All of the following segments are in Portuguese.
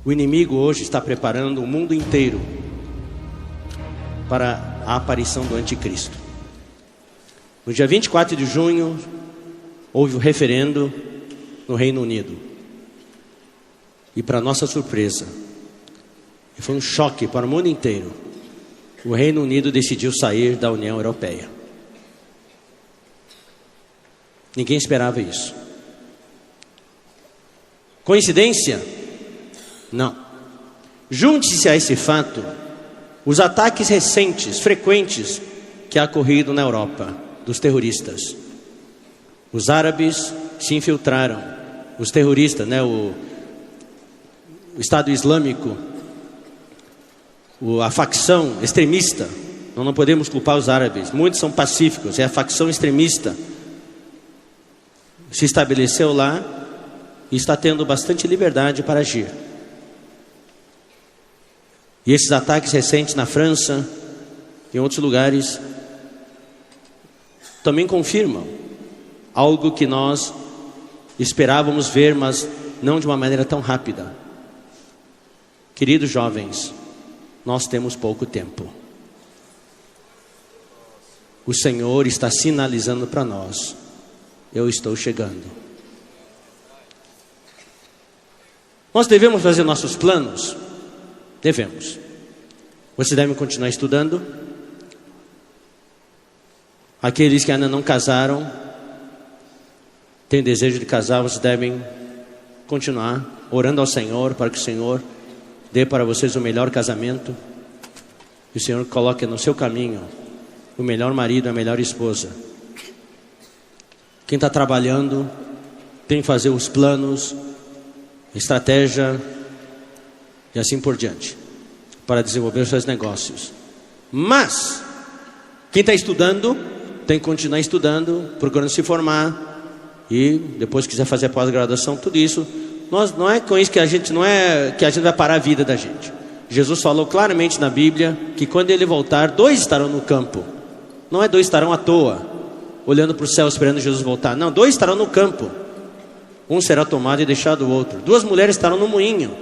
O inimigo hoje está preparando o mundo inteiro para a aparição do anticristo. No dia 24 de junho, houve o referendo no Reino Unido. E para nossa surpresa, e foi um choque para o mundo inteiro, o Reino Unido decidiu sair da União Europeia. Ninguém esperava isso. Coincidência? Não. Junte-se a esse fato os ataques recentes, frequentes, que há ocorrido na Europa, dos terroristas. Os árabes se infiltraram, os terroristas, o Estado Islâmico, a facção extremista. Nós não podemos culpar os árabes, muitos são pacíficos, é a facção extremista. Se estabeleceu lá e está tendo bastante liberdade para agir. E esses ataques recentes na França e em outros lugares também confirmam algo que nós esperávamos ver, mas não de uma maneira tão rápida. Queridos jovens, nós temos pouco tempo. O Senhor está sinalizando para nós: eu estou chegando. Nós devemos fazer nossos planos? Devemos. Você deve continuar estudando. Aqueles que ainda não casaram, têm desejo de casar, vocês devem continuar orando ao Senhor para que o Senhor dê para vocês o melhor casamento, que o Senhor coloque no seu caminho o melhor marido, a melhor esposa. Quem está trabalhando tem que fazer os planos, estratégia e assim por diante, para desenvolver os seus negócios. Mas quem está estudando tem que continuar estudando, procurando se formar, e depois quiser fazer a pós-graduação, tudo isso. Não é com isso que a gente vai parar a vida da gente. Jesus falou claramente na Bíblia que quando Ele voltar, 2 estarão no campo. Não é 2 estarão à toa, olhando para o céu esperando Jesus voltar. Não, 2 estarão no campo. Um será tomado e deixado o outro. 2 mulheres estarão no moinho,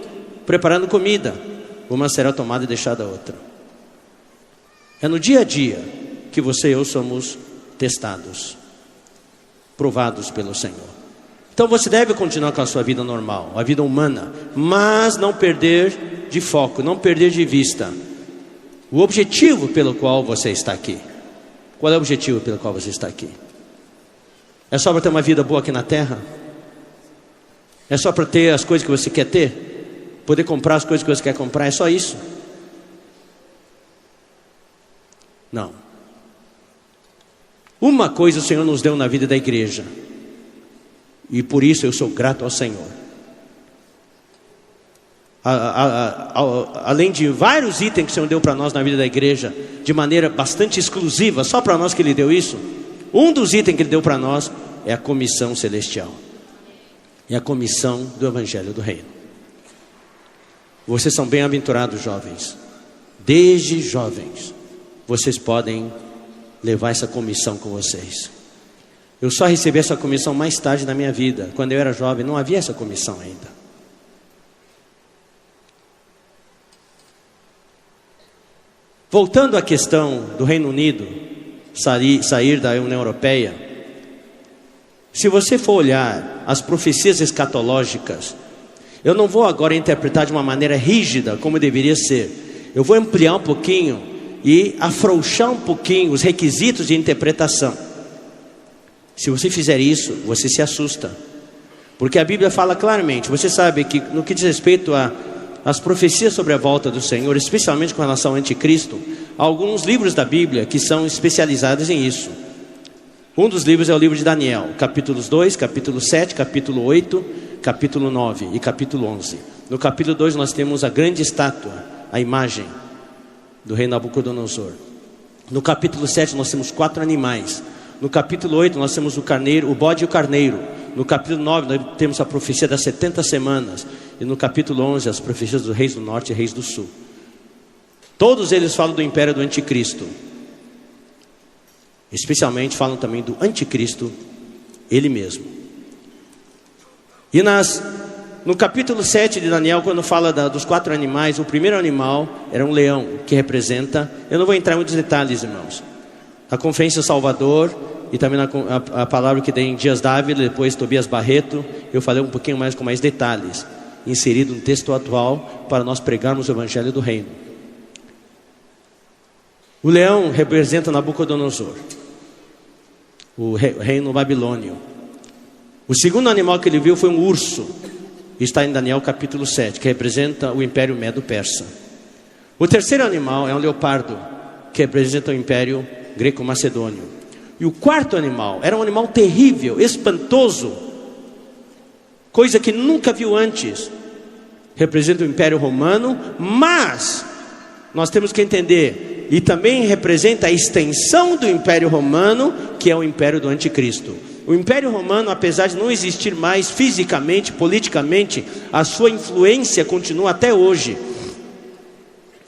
preparando comida. Uma será tomada e deixada a outra. É no dia a dia que você e eu somos testados, provados pelo Senhor. Então você deve continuar com a sua vida normal, a vida humana, mas não perder de foco, não perder de vista o objetivo pelo qual você está aqui. Qual é o objetivo pelo qual você está aqui? É só para ter uma vida boa aqui na terra? É só para ter as coisas que você quer ter? Poder comprar as coisas que você quer comprar? É só isso? Não. Uma coisa o Senhor nos deu na vida da igreja, e por isso eu sou grato ao Senhor. Além de vários itens que o Senhor deu para nós na vida da igreja, de maneira bastante exclusiva, só para nós que Ele deu isso. Um dos itens que Ele deu para nós é a comissão celestial, é a comissão do Evangelho do Reino. Vocês são bem-aventurados, jovens. Desde jovens vocês podem levar essa comissão com vocês. Eu só recebi essa comissão mais tarde na minha vida. Quando eu era jovem não havia essa comissão ainda. Voltando à questão do Reino Unido sair da União Europeia, se você for olhar as profecias escatológicas, eu não vou agora interpretar de uma maneira rígida como deveria ser. Eu vou ampliar um pouquinho e afrouxar um pouquinho os requisitos de interpretação. Se você fizer isso, você se assusta, porque a Bíblia fala claramente. Você sabe que no que diz respeito às profecias sobre a volta do Senhor, especialmente com relação ao anticristo, há alguns livros da Bíblia que são especializados em isso. Um dos livros é o livro de Daniel, capítulos 2, capítulo 7, capítulo 8, capítulo 9 e capítulo 11. No capítulo 2 nós temos a grande estátua, a imagem do rei Nabucodonosor. No capítulo 7 nós temos 4 animais. No capítulo 8 nós temos o carneiro, o bode e o carneiro. No capítulo 9 nós temos a profecia das 70 semanas. E no capítulo 11 as profecias dos reis do norte e reis do sul. Todos eles falam do império do anticristo. Especialmente falam também do anticristo, ele mesmo. E nas No capítulo 7 de Daniel, quando fala dos 4 animais, o primeiro animal era um leão, que representa... Eu não vou entrar em muitos detalhes, irmãos. A Conferência Salvador, e também a palavra que tem em Dias Dávila, depois Tobias Barreto, eu falei um pouquinho mais com mais detalhes, inserido no texto atual, para nós pregarmos o Evangelho do Reino. O leão representa Nabucodonosor, o reino babilônio. O segundo animal que ele viu foi um urso, está em Daniel capítulo 7, que representa o Império Medo-Persa. O terceiro animal é um leopardo, que representa o Império Greco-Macedônio. E o quarto animal era um animal terrível, espantoso, coisa que nunca viu antes, representa o Império Romano, mas nós temos que entender, e também representa a extensão do Império Romano, que é o Império do Anticristo. O Império Romano, apesar de não existir mais fisicamente, politicamente, a sua influência continua até hoje.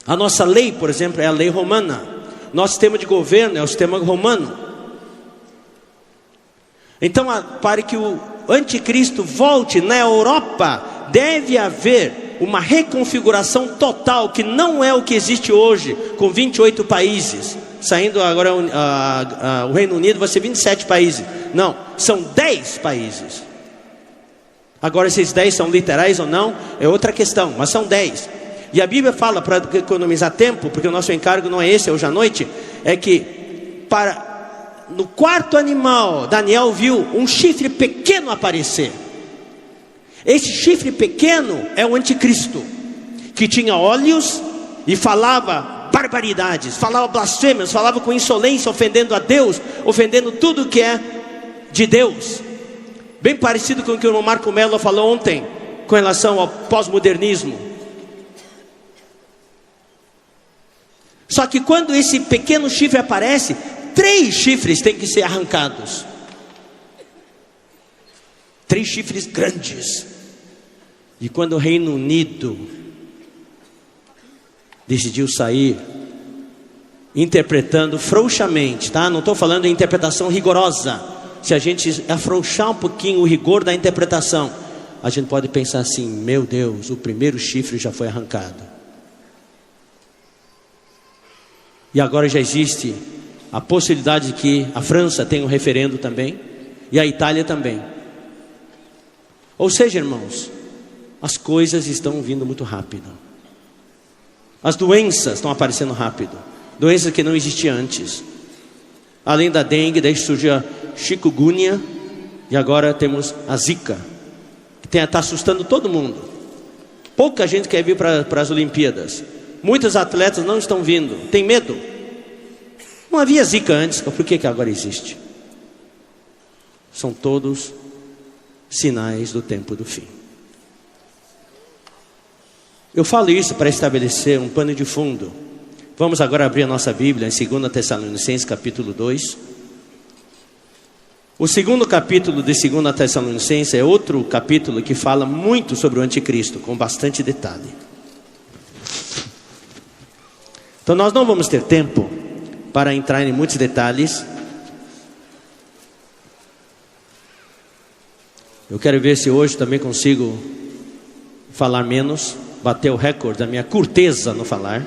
A nossa lei, por exemplo, é a lei romana. Nosso sistema de governo é o sistema romano. Então, para que o Anticristo volte na Europa, deve haver uma reconfiguração total, que não é o que existe hoje, com 28 países. Saindo agora o Reino Unido vai ser 27 países. Não, são 10 países. Agora, se esses 10 são literais ou não, é outra questão, mas são 10. E a Bíblia fala, para economizar tempo, porque o nosso encargo não é esse, é hoje à noite, é que no quarto animal, Daniel viu um chifre pequeno aparecer. Esse chifre pequeno é o Anticristo, que tinha olhos e falava barbaridades, falava blasfêmias, falava com insolência, ofendendo a Deus, ofendendo tudo que é de Deus. Bem parecido com o que o irmão Marco Mello falou ontem, com relação ao pós-modernismo. Só que quando esse pequeno chifre aparece, 3 chifres têm que ser arrancados. 3 chifres grandes. E quando o Reino Unido decidiu sair, interpretando frouxamente, tá? Não estou falando em interpretação rigorosa. Se a gente afrouxar um pouquinho o rigor da interpretação, a gente pode pensar assim: meu Deus, o primeiro chifre já foi arrancado. E agora já existe a possibilidade de que a França tenha um referendo também, e a Itália também. Ou seja, irmãos, as coisas estão vindo muito rápido. As doenças estão aparecendo rápido. Doenças que não existiam antes. Além da dengue, daí surgiu a chikungunya, e agora temos a zika, que está assustando todo mundo. Pouca gente quer vir para as Olimpíadas. Muitos atletas não estão vindo, tem medo. Não havia zika antes, por que agora existe? São todos sinais do tempo do fim. Eu falo isso para estabelecer um pano de fundo. Vamos agora abrir a nossa Bíblia em 2 Tessalonicenses capítulo 2. O segundo capítulo de 2 Tessalonicenses é outro capítulo que fala muito sobre o Anticristo, com bastante detalhe. Então nós não vamos ter tempo para entrar em muitos detalhes. Eu quero ver se hoje também consigo falar menos, bater o recorde da minha curteza no falar.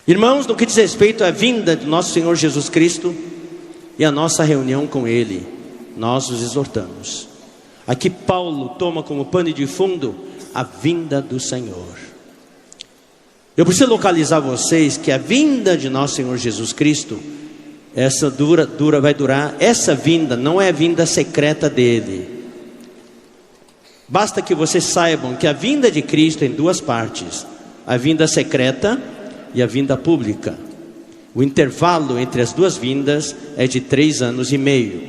Irmãos, no que diz respeito à vinda de nosso Senhor Jesus Cristo e a nossa reunião com Ele, nós os exortamos. Aqui Paulo toma como pano de fundo a vinda do Senhor. Eu preciso localizar vocês que a vinda de nosso Senhor Jesus Cristo, vai durar. Essa vinda não é a vinda secreta dele. Basta que vocês saibam que a vinda de Cristo tem 2 partes: a vinda secreta e a vinda pública. O intervalo entre as 2 vindas é de 3 anos e meio.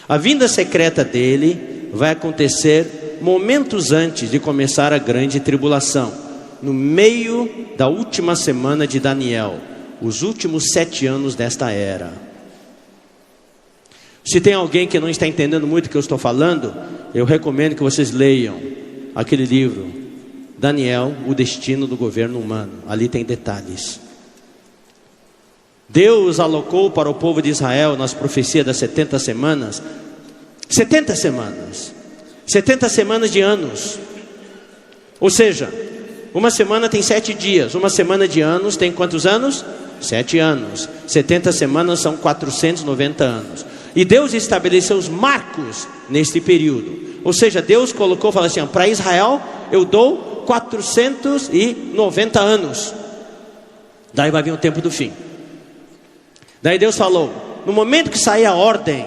A vinda secreta dele vai acontecer momentos antes de começar a grande tribulação, no meio da última semana de Daniel, os últimos 7 anos desta era. Se tem alguém que não está entendendo muito o que eu estou falando, eu recomendo que vocês leiam aquele livro, Daniel, o destino do governo humano. Ali tem detalhes. Deus alocou para o povo de Israel, nas profecias das 70 semanas, 70 semanas, 70 semanas de anos. Ou seja, uma semana tem 7 dias. Uma semana de anos tem quantos anos? 7 anos. 70 semanas são 490 anos. E Deus estabeleceu os marcos neste período. Ou seja, Deus colocou, falou assim: para Israel eu dou 490 anos. Daí vai vir o tempo do fim. Daí Deus falou: no momento que sair a ordem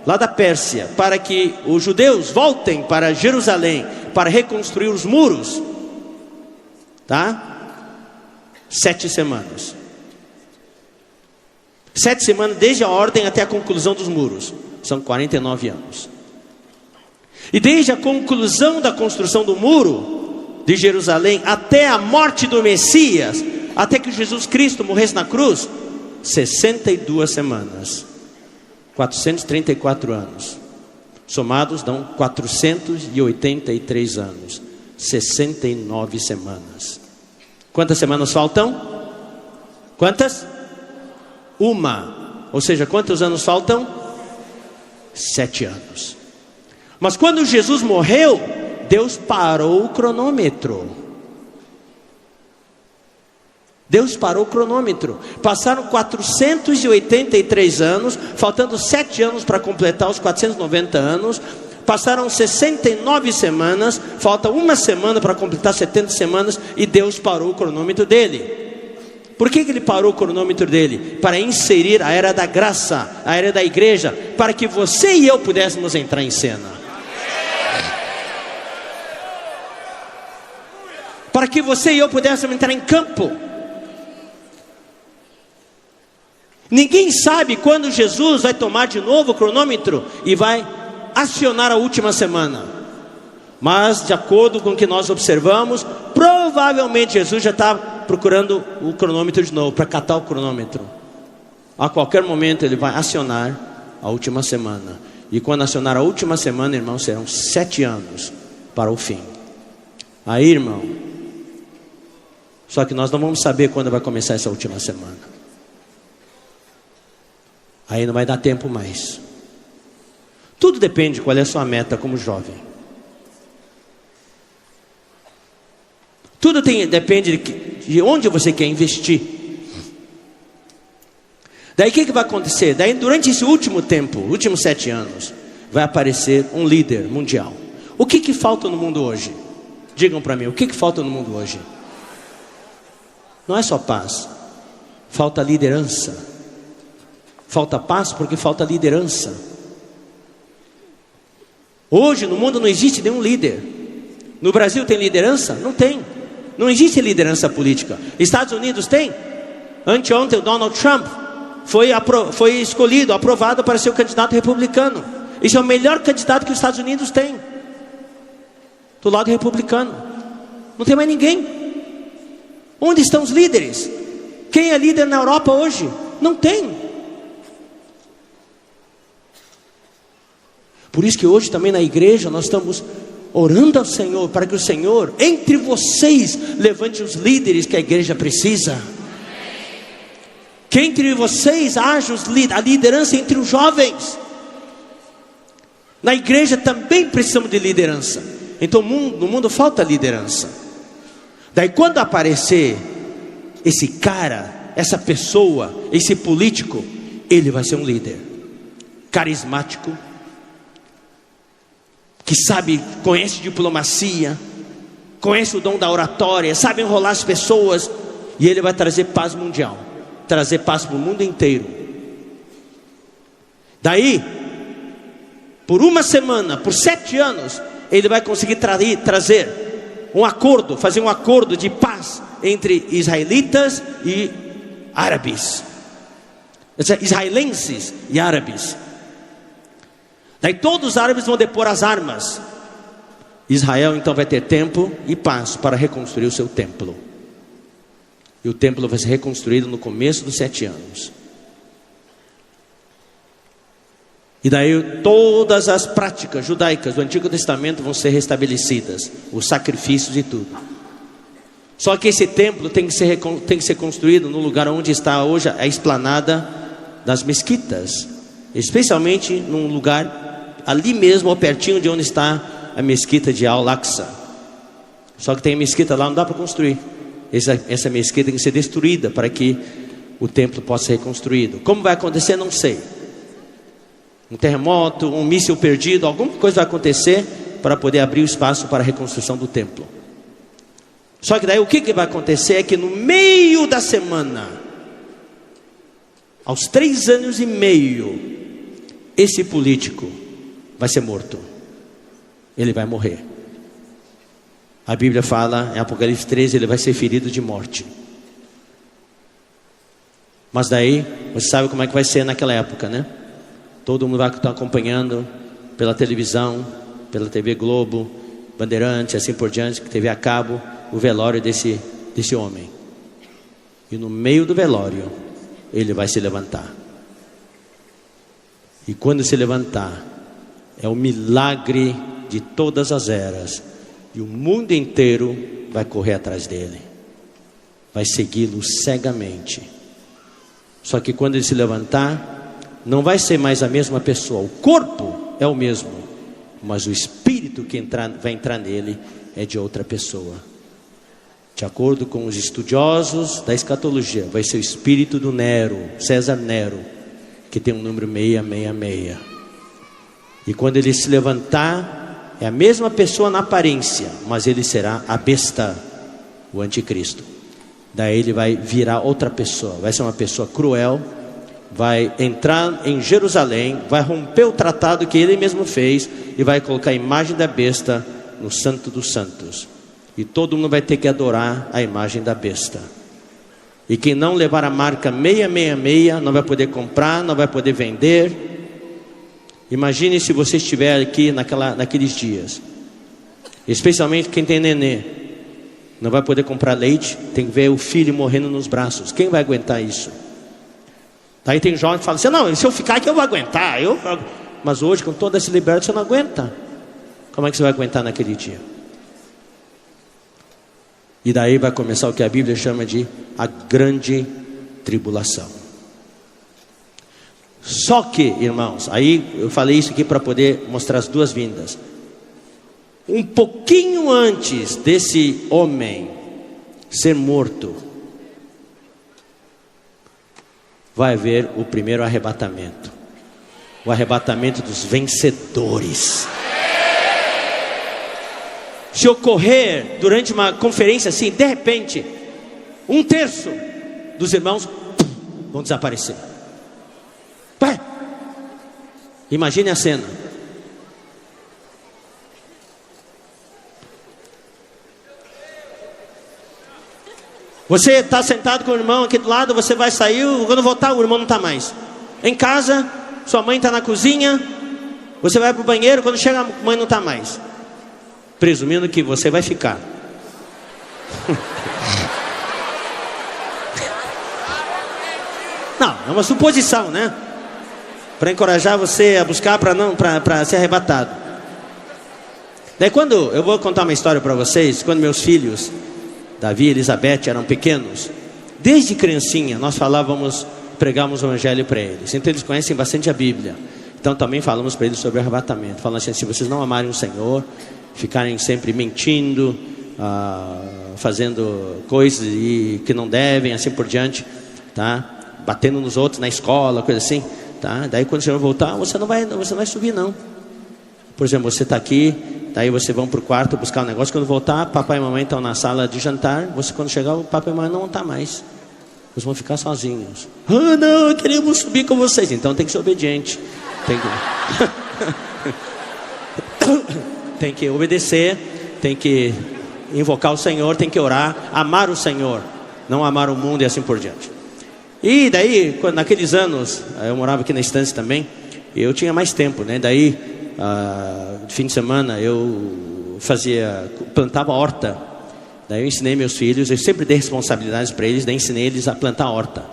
lá da Pérsia, para que os judeus voltem para Jerusalém, para reconstruir os muros, tá? 7 semanas. 7 semanas desde a ordem até a conclusão dos muros. São 49 anos. E desde a conclusão da construção do muro de Jerusalém até a morte do Messias, até que Jesus Cristo morresse na cruz, 62 semanas. 434 anos. Somados dão 483 anos. 69 semanas. Quantas semanas faltam? Quantas? Uma. Ou seja, quantos anos faltam? 7 anos. Mas quando Jesus morreu, Deus parou o cronômetro. Deus parou o cronômetro. Passaram 483 anos, faltando 7 anos para completar os 490 anos. Passaram 69 semanas, falta uma semana para completar 70 semanas, e Deus parou o cronômetro dele. Por que ele parou o cronômetro dele? Para inserir a era da graça, a era da igreja, para que você e eu pudéssemos entrar em cena. Para que você e eu pudéssemos entrar em campo. Ninguém sabe quando Jesus vai tomar de novo o cronômetro e vai acionar a última semana. Mas de acordo com o que nós observamos, provavelmente Jesus já está procurando o cronômetro de novo, para catar o cronômetro. A qualquer momento ele vai acionar a última semana. E quando acionar a última semana, irmãos, serão 7 anos para o fim. Aí, irmão, só que nós não vamos saber quando vai começar essa última semana. Aí não vai dar tempo mais. Tudo depende de qual é a sua meta como jovem. Tudo depende de onde você quer investir. Daí o que vai acontecer? Daí durante esse último tempo, últimos 7 anos, vai aparecer um líder mundial. O que falta no mundo hoje? Digam para mim, o que falta no mundo hoje? Não é só paz, falta liderança. Falta paz porque falta liderança. Hoje no mundo não existe nenhum líder. No Brasil tem liderança? Não tem. Não existe liderança política. Estados Unidos tem? Anteontem o Donald Trump foi escolhido, aprovado para ser o candidato republicano. Esse é o melhor candidato que os Estados Unidos têm, do lado republicano. Não tem mais ninguém. Onde estão os líderes? Quem é líder na Europa hoje? Não tem. Por isso que hoje também na igreja nós estamos orando ao Senhor, para que o Senhor, entre vocês, levante os líderes que a igreja precisa. Que entre vocês haja a liderança entre os jovens. Na igreja também precisamos de liderança. Então no mundo falta liderança. Daí quando aparecer esse cara, essa pessoa, esse político, ele vai ser um líder carismático, que sabe, conhece diplomacia, conhece o dom da oratória, sabe enrolar as pessoas, e ele vai trazer paz mundial, trazer paz para o mundo inteiro. Daí, por uma semana, por 7 anos, ele vai conseguir trazer um acordo, fazer um acordo de paz entre israelitas e árabes, israelenses e árabes. Daí todos os árabes vão depor as armas. Israel então vai ter tempo e paz para reconstruir o seu templo. E o templo vai ser reconstruído no começo dos 7 anos. E daí todas as práticas judaicas do Antigo Testamento vão ser restabelecidas, os sacrifícios e tudo. Só que esse templo tem que ser construído no lugar onde está hoje a esplanada das mesquitas, especialmente num lugar ali mesmo, pertinho de onde está a mesquita de Al-Aqsa. Só que tem a mesquita lá, não dá para construir. Essa mesquita tem que ser destruída para que o templo possa ser reconstruído. Como vai acontecer, não sei. Um terremoto, um míssil perdido, alguma coisa vai acontecer para poder abrir o espaço para a reconstrução do templo. Só que daí o que vai acontecer é que no meio da semana, aos 3 anos e meio, esse político vai ser morto. Ele vai morrer. A Bíblia fala, em Apocalipse 13, ele vai ser ferido de morte. Mas daí, você sabe como é que vai ser naquela época, né? Todo mundo vai estar acompanhando pela televisão, pela TV Globo, Bandeirantes, assim por diante, TV a cabo, o velório desse homem. E no meio do velório, ele vai se levantar. E quando se levantar, é o milagre de todas as eras. E o mundo inteiro vai correr atrás dele. Vai segui-lo cegamente. Só que quando ele se levantar, não vai ser mais a mesma pessoa. O corpo é o mesmo, mas o espírito que vai entrar nele é de outra pessoa. De acordo com os estudiosos da escatologia, vai ser o espírito do Nero, César Nero, que tem um número 666. E quando ele se levantar, é a mesma pessoa na aparência, mas ele será a besta, o anticristo. Daí ele vai virar outra pessoa, vai ser uma pessoa cruel, vai entrar em Jerusalém, vai romper o tratado que ele mesmo fez e vai colocar a imagem da besta no Santo dos Santos. E todo mundo vai ter que adorar a imagem da besta. E quem não levar a marca 666 não vai poder comprar, não vai poder vender. Imagine se você estiver aqui naqueles dias, especialmente quem tem nenê, não vai poder comprar leite, tem que ver o filho morrendo nos braços. Quem vai aguentar isso? Daí tem jovem que fala assim, não, se eu ficar aqui eu vou aguentar. Mas hoje, com toda essa liberdade, você não aguenta. Como é que você vai aguentar naquele dia? E daí vai começar o que a Bíblia chama de a grande tribulação. Só que, irmãos, aí eu falei isso aqui para poder mostrar as duas vindas. Um pouquinho antes desse homem ser morto, vai haver o primeiro arrebatamento. O arrebatamento dos vencedores. Se ocorrer durante uma conferência assim, de repente, 1/3 dos irmãos vão desaparecer. Vai. Imagine a cena. Você está sentado com o irmão aqui do lado, você vai sair, quando voltar o irmão não está mais. Em casa, sua mãe está na cozinha, você vai para o banheiro, quando chega a mãe não está mais. Presumindo que você vai ficar. Não, é uma suposição, né? Para encorajar você a buscar para ser arrebatado. Daí quando eu vou contar uma história para vocês, quando meus filhos Davi e Elizabeth eram pequenos, desde criancinha nós pregávamos o evangelho para eles. Então eles conhecem bastante a Bíblia. Então também falamos para eles sobre o arrebatamento. Falando assim, se vocês não amarem o Senhor, ficarem sempre mentindo, fazendo coisas que não devem, assim por diante, tá? Batendo nos outros na escola, coisa assim, tá? Daí quando o Senhor voltar, você não vai subir não. Por exemplo, você está aqui, daí você vão para o quarto buscar um negócio, quando voltar, papai e mamãe estão na sala de jantar, você quando chegar, o papai e mamãe não vão estar mais. Vocês vão ficar sozinhos. Ah, não, queremos subir com vocês. Então tem que ser obediente. Tem que obedecer, tem que invocar o Senhor, tem que orar, amar o Senhor, não amar o mundo e assim por diante. E daí, naqueles anos, eu morava aqui na estância também, eu tinha mais tempo, né? Daí, fim de semana, eu plantava horta. Daí eu ensinei meus filhos, eu sempre dei responsabilidades para eles, daí ensinei eles a plantar horta.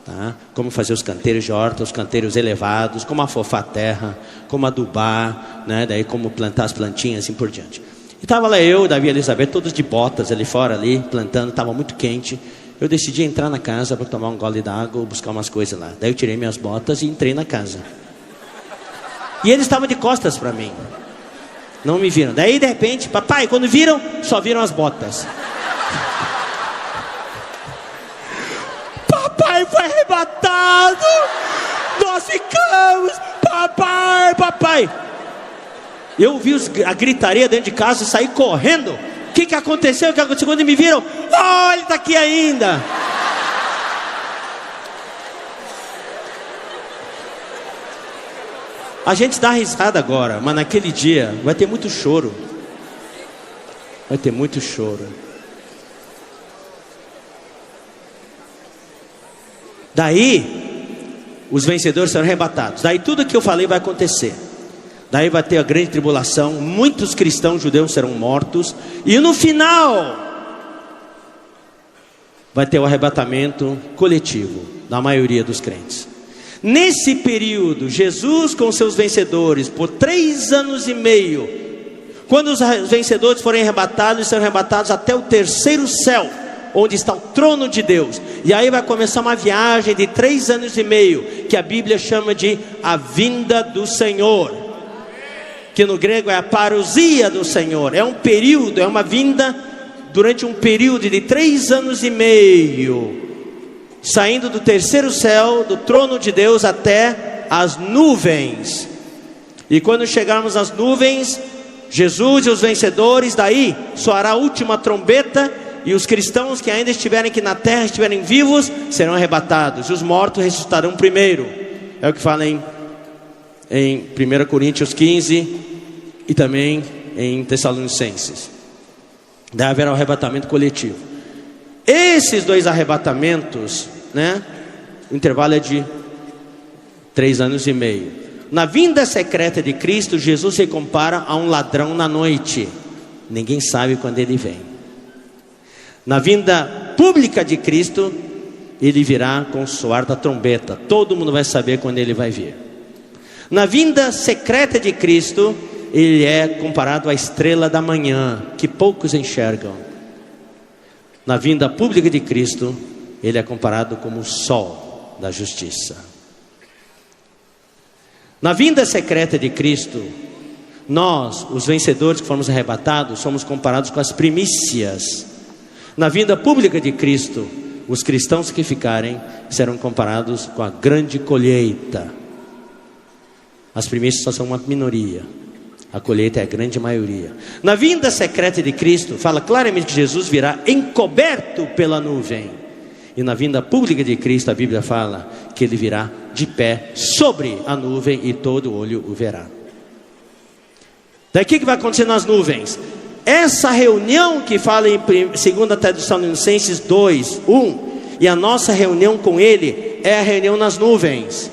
Tá? Como fazer os canteiros de horta, os canteiros elevados, como afofar a terra, como adubar, né? Daí como plantar as plantinhas, assim por diante. E estava lá eu, Davi e Elizabeth, todos de botas ali fora, ali, plantando, estava muito quente. Eu decidi entrar na casa para tomar um gole d'água, buscar umas coisas lá. Daí eu tirei minhas botas e entrei na casa. E eles estavam de costas para mim. Não me viram. Daí de repente, papai, quando viram, só viram as botas. Papai foi arrebatado. Nós ficamos, papai. Eu ouvi a gritaria dentro de casa e saí correndo. O que aconteceu? Quando me viram, ele está aqui ainda. A gente dá risada agora, mas naquele dia vai ter muito choro. Vai ter muito choro. Daí, os vencedores serão arrebatados. Daí tudo que eu falei vai acontecer. Daí vai ter a grande tribulação. Muitos cristãos judeus serão mortos. E no final, vai ter o arrebatamento coletivo da maioria dos crentes. Nesse período, Jesus com seus vencedores, por 3 anos e meio, quando os vencedores forem arrebatados, eles serão arrebatados até o terceiro céu, onde está o trono de Deus. E aí vai começar uma viagem de 3 anos e meio, que a Bíblia chama de a vinda do Senhor, que no grego é a parousia do Senhor. É um período, é uma vinda durante um período de 3 anos e meio, saindo do terceiro céu, do trono de Deus, até as nuvens. E quando chegarmos às nuvens, Jesus e os vencedores, daí soará a última trombeta, e os cristãos que ainda estiverem aqui na terra, estiverem vivos, serão arrebatados, e os mortos ressuscitarão primeiro. É o que fala em 1 Coríntios 15 e também em Tessalonicenses. Daí haverá o arrebatamento coletivo. Esses 2 arrebatamentos, o intervalo é de 3 anos e meio. Na vinda secreta de Cristo, Jesus se compara a um ladrão na noite. Ninguém sabe quando ele vem. Na vinda pública de Cristo, ele virá com o soar da trombeta. Todo mundo vai saber quando ele vai vir. Na vinda secreta de Cristo, ele é comparado à estrela da manhã, que poucos enxergam. Na vinda pública de Cristo, ele é comparado como o sol da justiça. Na vinda secreta de Cristo, nós, os vencedores que fomos arrebatados, somos comparados com as primícias. Na vinda pública de Cristo, os cristãos que ficarem serão comparados com a grande colheita. As primícias só são uma minoria, a colheita é a grande maioria. Na vinda secreta de Cristo, fala claramente que Jesus virá encoberto pela nuvem. E na vinda pública de Cristo, a Bíblia fala que ele virá de pé sobre a nuvem e todo olho o verá. Daí o que vai acontecer nas nuvens? Essa reunião que fala em 2 Tessalonicenses 2:1, e a nossa reunião com ele é a reunião nas nuvens,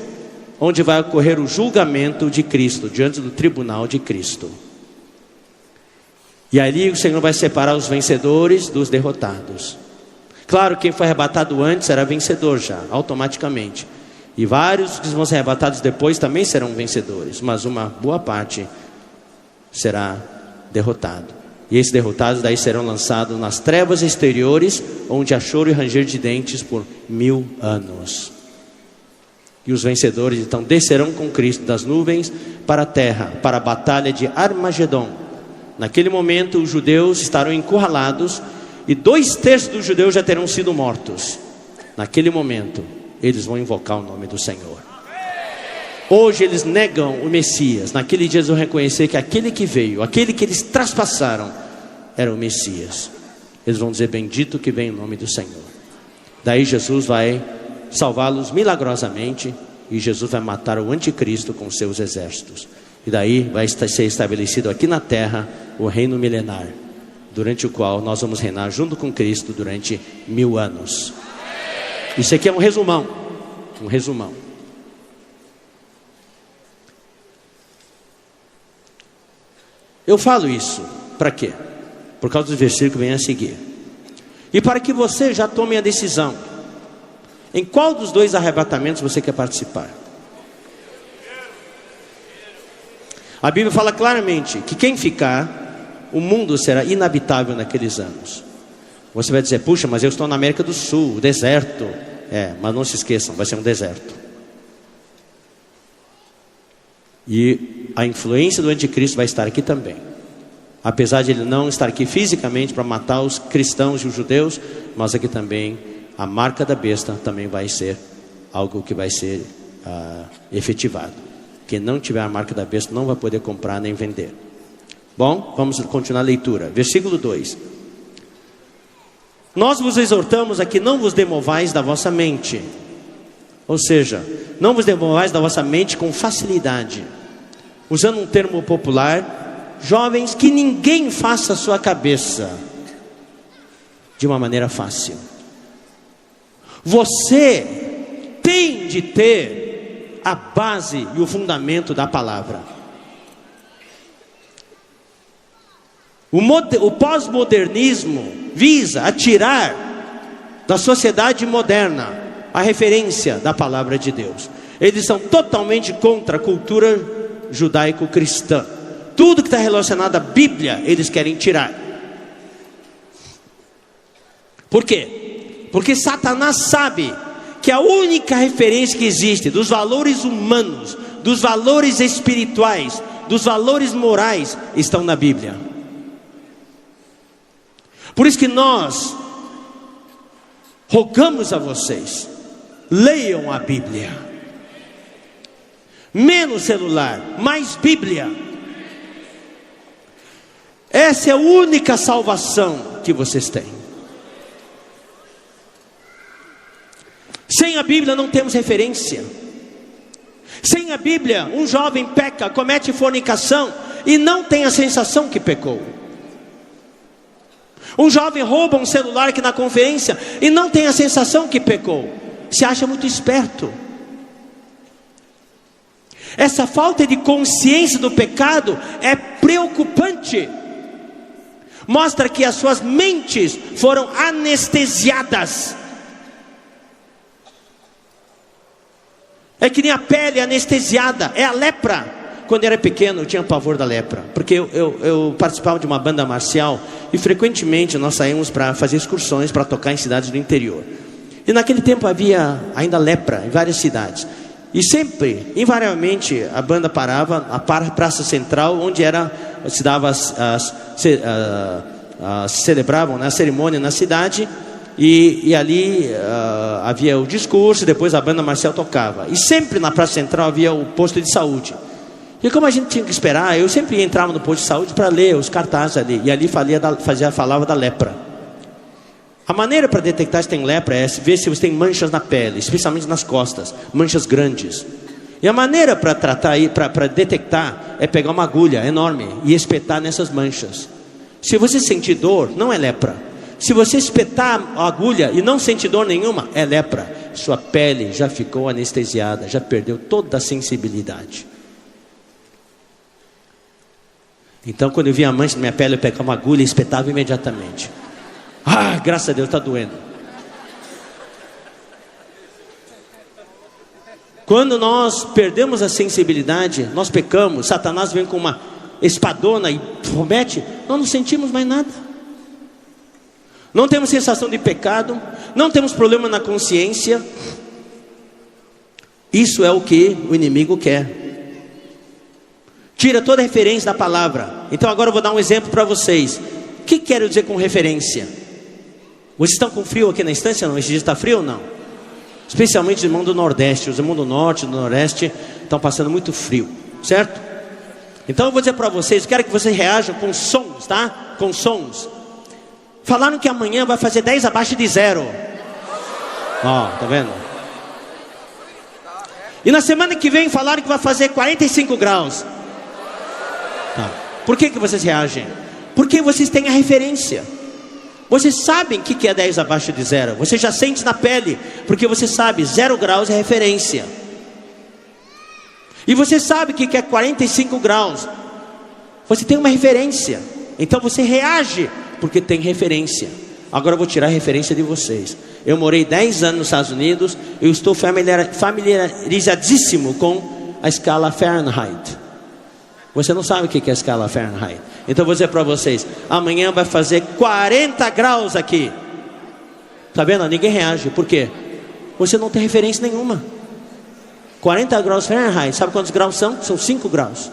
onde vai ocorrer o julgamento de Cristo, diante do tribunal de Cristo. E ali o Senhor vai separar os vencedores dos derrotados. Claro, quem foi arrebatado antes era vencedor já, automaticamente. E vários que vão ser arrebatados depois também serão vencedores, mas uma boa parte será derrotado. E esses derrotados daí serão lançados nas trevas exteriores, onde há choro e ranger de dentes por 1000 anos. E os vencedores então descerão com Cristo das nuvens para a terra, para a batalha de Armagedon. Naquele momento os judeus estarão encurralados, e 2/3 dos judeus já terão sido mortos. Naquele momento eles vão invocar o nome do Senhor. Hoje eles negam o Messias. Naquele dia eles vão reconhecer que aquele que veio, aquele que eles traspassaram, era o Messias. Eles vão dizer: bendito que vem o nome do Senhor. Daí Jesus vai salvá-los milagrosamente, e Jesus vai matar o anticristo com seus exércitos. E daí vai ser estabelecido aqui na terra o reino milenar, durante o qual nós vamos reinar junto com Cristo durante 1000 anos. Isso aqui é um resumão. Eu falo isso para quê? Por causa do versículo que vem a seguir. E para que você já tome a decisão. Em qual dos 2 arrebatamentos você quer participar? A Bíblia fala claramente que quem ficar, o mundo será inabitável naqueles anos. Você vai dizer: puxa, mas eu estou na América do Sul, deserto. Mas não se esqueçam, vai ser um deserto. E a influência do anticristo vai estar aqui também. Apesar de ele não estar aqui fisicamente para matar os cristãos e os judeus, mas aqui também a marca da besta também vai ser algo que vai ser efetivado. Quem não tiver a marca da besta não vai poder comprar nem vender. Bom, vamos continuar a leitura. Versículo 2. Nós vos exortamos a que não vos demovais da vossa mente. Ou seja, não vos demovais da vossa mente com facilidade. Usando um termo popular, jovens, que ninguém faça a sua cabeça de uma maneira fácil. Você tem de ter a base e o fundamento da palavra. O pós-modernismo visa atirar da sociedade moderna a referência da palavra de Deus. Eles são totalmente contra a cultura judaico-cristã. Tudo que está relacionado à Bíblia, eles querem tirar. Por quê? Porque Satanás sabe que a única referência que existe dos valores humanos, dos valores espirituais, dos valores morais, estão na Bíblia. Por isso que nós rogamos a vocês, leiam a Bíblia. Menos celular, mais Bíblia. Essa é a única salvação que vocês têm. Sem a Bíblia não temos referência. Sem a Bíblia, um jovem peca, comete fornicação e não tem a sensação que pecou. Um jovem rouba um celular aqui na conferência e não tem a sensação que pecou. Se acha muito esperto. Essa falta de consciência do pecado é preocupante. Mostra que as suas mentes foram anestesiadas. É que nem a pele anestesiada, é a lepra. Quando eu era pequeno eu tinha pavor da lepra, porque eu participava de uma banda marcial e frequentemente nós saímos para fazer excursões, para tocar em cidades do interior. E naquele tempo havia ainda lepra em várias cidades. E sempre, invariavelmente, a banda parava na praça central, onde se dava celebravam, né, a cerimônia na cidade. E ali havia o discurso, depois a banda marcial tocava. E sempre na praça central havia o posto de saúde. E como a gente tinha que esperar, eu sempre entrava no posto de saúde para ler os cartazes ali. E ali falava da lepra. A maneira para detectar se tem lepra é ver se você tem manchas na pele, especialmente nas costas, manchas grandes. E a maneira para tratar, para detectar, é pegar uma agulha enorme e espetar nessas manchas. Se você sentir dor, não é lepra. Se você espetar a agulha e não sentir dor nenhuma, é lepra. Sua pele já ficou anestesiada, já perdeu toda a sensibilidade. Então quando eu via a mancha na minha pele, eu pegava uma agulha e espetava imediatamente. Ah, graças a Deus, está doendo. Quando nós perdemos a sensibilidade, nós pecamos, Satanás vem com uma espadona e promete, nós não sentimos mais nada. Não temos sensação de pecado, não temos problema na consciência. Isso é o que o inimigo quer. Tira toda a referência da palavra. Então agora eu vou dar um exemplo para vocês. O que quero dizer com referência? Vocês estão com frio aqui na estância? Não? Esse dia está frio ou não? Especialmente os irmãos do Nordeste. Os irmãos do Norte, do Nordeste estão passando muito frio, certo? Então eu vou dizer para vocês, quero que vocês reajam com sons, tá? Com sons. Falaram que amanhã vai fazer 10 abaixo de 0. Ó, tá vendo? E na semana que vem falaram que vai fazer 45 graus. Tá. Por que vocês reagem? Porque vocês têm a referência. Vocês sabem o que é 10 abaixo de 0. Você já sente na pele. Porque você sabe, 0 graus é referência. E você sabe o que é 45 graus. Você tem uma referência. Então você reage porque tem referência. Agora eu vou tirar a referência de vocês. Eu morei 10 anos nos Estados Unidos. Eu estou familiarizadíssimo com a escala Fahrenheit. Você não sabe o que é a escala Fahrenheit. Então eu vou dizer para vocês, amanhã vai fazer 40 graus aqui. Tá vendo? Ninguém reage. Por quê? Você não tem referência nenhuma. 40 graus Fahrenheit. Sabe quantos graus são? São 5 graus.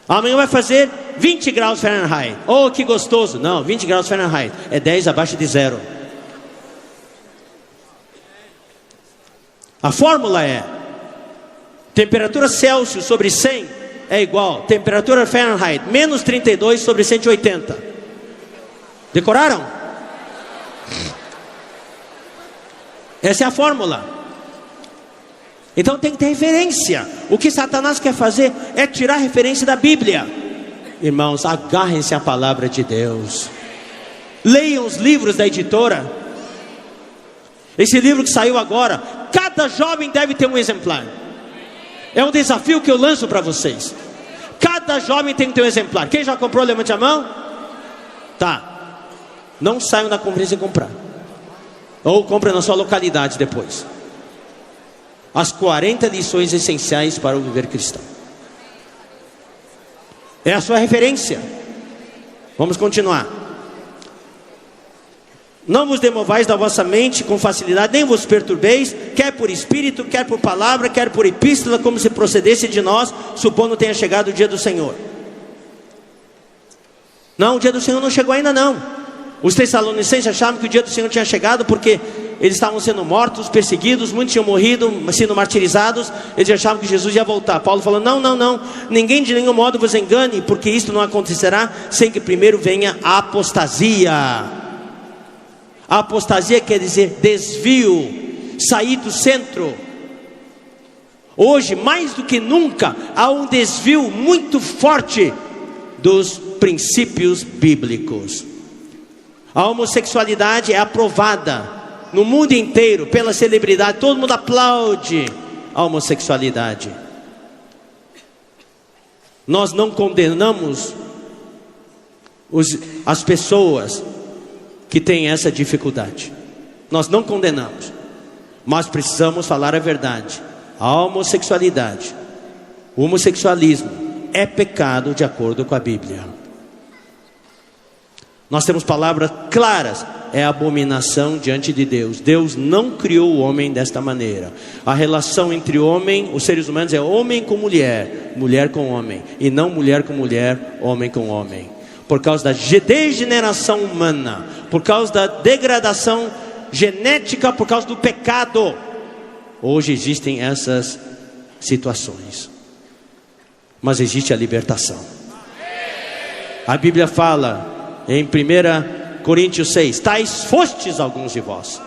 Amanhã vai fazer 20 graus Fahrenheit. Oh, que gostoso. Não, 20 graus Fahrenheit é 10 abaixo de zero. A fórmula é: temperatura Celsius sobre 100 é igual temperatura Fahrenheit menos 32 sobre 180. Decoraram? Essa é a fórmula. Então tem que ter referência. O que Satanás quer fazer é tirar a referência da Bíblia. Irmãos, agarrem-se à palavra de Deus. Leiam os livros da editora. Esse livro que saiu agora, cada jovem deve ter um exemplar. É um desafio que eu lanço para vocês. Cada jovem tem que ter um exemplar. Quem já comprou, levante a mão. Tá. Não saiam da conferência sem comprar. Ou compre na sua localidade depois. As 40 lições essenciais para o viver cristão. É a sua referência. Vamos continuar. Não vos demovais da vossa mente com facilidade, nem vos perturbeis, quer por espírito, quer por palavra, quer por epístola, como se procedesse de nós, supondo tenha chegado o dia do Senhor. Não, o dia do Senhor não chegou ainda não. Os tessalonicenses achavam que o dia do Senhor tinha chegado porque eles estavam sendo mortos, perseguidos, muitos tinham morrido, sendo martirizados. Eles achavam que Jesus ia voltar. Paulo falou: não, ninguém de nenhum modo vos engane, porque isto não acontecerá sem que primeiro venha a apostasia. A apostasia quer dizer desvio, sair do centro. Hoje, mais do que nunca, há um desvio muito forte dos princípios bíblicos. A homossexualidade é aprovada no mundo inteiro pela celebridade. Todo mundo aplaude a homossexualidade. Nós não condenamos as pessoas que têm essa dificuldade. Nós não condenamos, mas precisamos falar a verdade. A homossexualidade, o homossexualismo é pecado de acordo com a Bíblia. Nós temos palavras claras: é abominação diante de Deus. Deus não criou o homem desta maneira. A relação entre homem, os seres humanos, é homem com mulher, mulher com homem, e não mulher com mulher, homem com homem. Por causa da degeneração humana, por causa da degradação genética, por causa do pecado, hoje existem essas situações. Mas existe a libertação. A Bíblia fala em 1 Coríntios 6: tais fostes alguns de vós.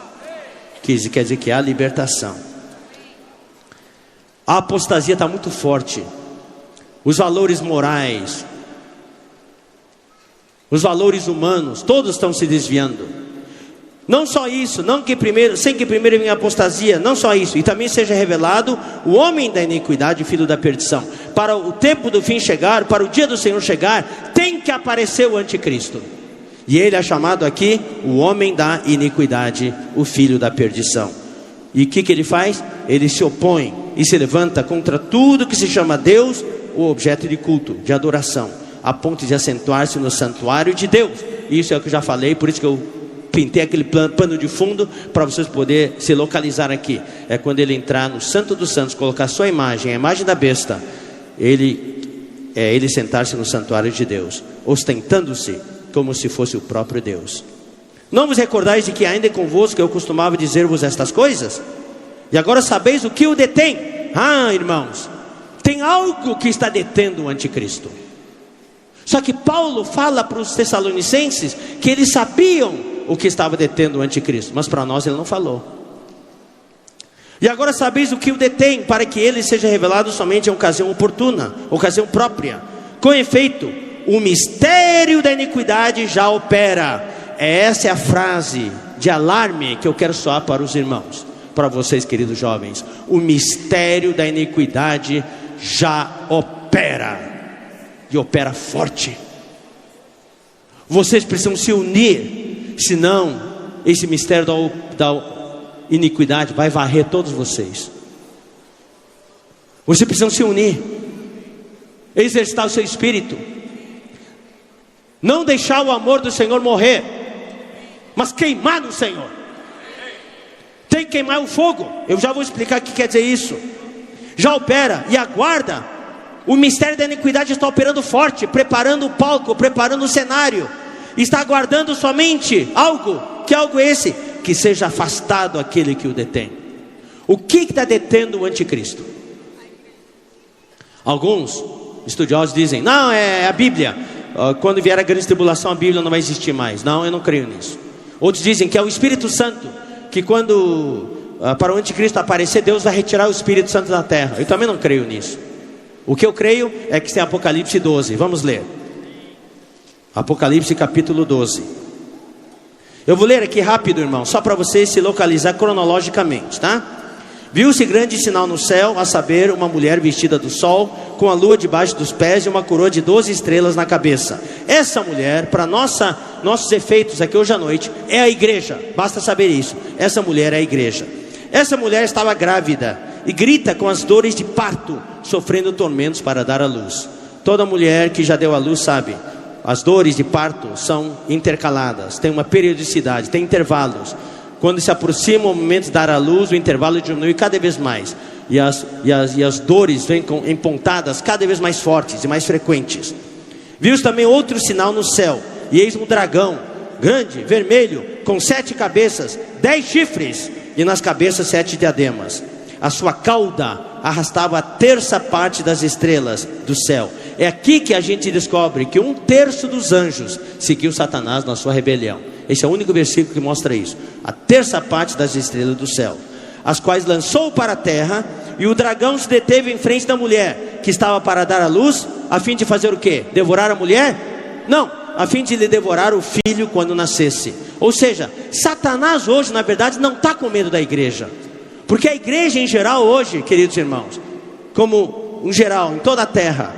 Quer dizer que há libertação. A apostasia está muito forte. Os valores morais, os valores humanos, todos estão se desviando. Não só isso, sem que primeiro venha a apostasia, não só isso, e também seja revelado o homem da iniquidade, filho da perdição. Para o tempo do fim chegar, para o dia do Senhor chegar, tem que aparecer o anticristo. E ele é chamado aqui o homem da iniquidade, o filho da perdição. E o que ele faz? Ele se opõe e se levanta contra tudo que se chama Deus, o objeto de culto, de adoração, a ponto de assentar-se no santuário de Deus. Isso é o que eu já falei, por isso que eu pintei aquele pano de fundo, para vocês poderem se localizar aqui. É quando ele entrar no Santo dos Santos, colocar sua imagem, a imagem da besta, ele sentar-se no santuário de Deus, ostentando-se como se fosse o próprio Deus. Não vos recordais de que ainda é convosco eu costumava dizer-vos estas coisas? E agora sabeis o que o detém. Ah, irmãos, tem algo que está detendo o anticristo. Só que Paulo fala para os tessalonicenses que eles sabiam o que estava detendo o anticristo, mas para nós ele não falou. E agora sabeis o que o detém, para que ele seja revelado somente em ocasião oportuna, ocasião própria. Com efeito, o mistério da iniquidade já opera. Essa é a frase de alarme que eu quero soar para os irmãos, para vocês, queridos jovens. O mistério da iniquidade já opera, e opera forte. Vocês precisam se unir, senão esse mistério da iniquidade vai varrer todos vocês. Vocês precisam se unir, exercitar o seu espírito, não deixar o amor do Senhor morrer, mas queimar no Senhor. Tem que queimar o fogo. Eu já vou explicar o que quer dizer isso. Já opera e aguarda O mistério da iniquidade está operando forte, preparando o palco, preparando o cenário. Está aguardando somente algo. Que algo é esse? Que seja afastado aquele que o detém. O que está detendo o anticristo? Alguns estudiosos dizem: não, é a Bíblia. Quando vier a grande tribulação, a Bíblia não vai existir mais. Não, eu não creio nisso. Outros dizem que é o Espírito Santo, que quando para o anticristo aparecer, Deus vai retirar o Espírito Santo da terra. Eu também não creio nisso. O que eu creio é que tem Apocalipse 12. Vamos ler Apocalipse capítulo 12. Eu vou ler aqui rápido, irmão, só para você se localizar cronologicamente, tá? Viu-se grande sinal no céu, a saber, uma mulher vestida do sol, com a lua debaixo dos pés e uma coroa de 12 estrelas na cabeça. Essa mulher, para nossos efeitos aqui hoje à noite, é a igreja. Basta saber isso. Essa mulher é a igreja. Essa mulher estava grávida e grita com as dores de parto, sofrendo tormentos para dar à luz. Toda mulher que já deu à luz sabe, as dores de parto são intercaladas, tem uma periodicidade, tem intervalos. Quando se aproxima o momento de dar à luz, o intervalo diminui cada vez mais. E as dores vêm empontadas cada vez mais fortes e mais frequentes. Viu-se também outro sinal no céu, e eis um dragão, grande, vermelho, com 7 cabeças, 10 chifres, e nas cabeças 7 diademas. A sua cauda arrastava a terça parte das estrelas do céu. É aqui que a gente descobre que 1/3 dos anjos seguiu Satanás na sua rebelião. Esse é o único versículo que mostra isso. A terça parte das estrelas do céu, as quais lançou para a terra. E o dragão se deteve em frente da mulher, que estava para dar à luz, a fim de fazer o quê? Devorar a mulher? Não, a fim de lhe devorar o filho quando nascesse. Ou seja, Satanás hoje na verdade não está com medo da igreja, porque a igreja em geral hoje, queridos irmãos, como em geral, em toda a terra,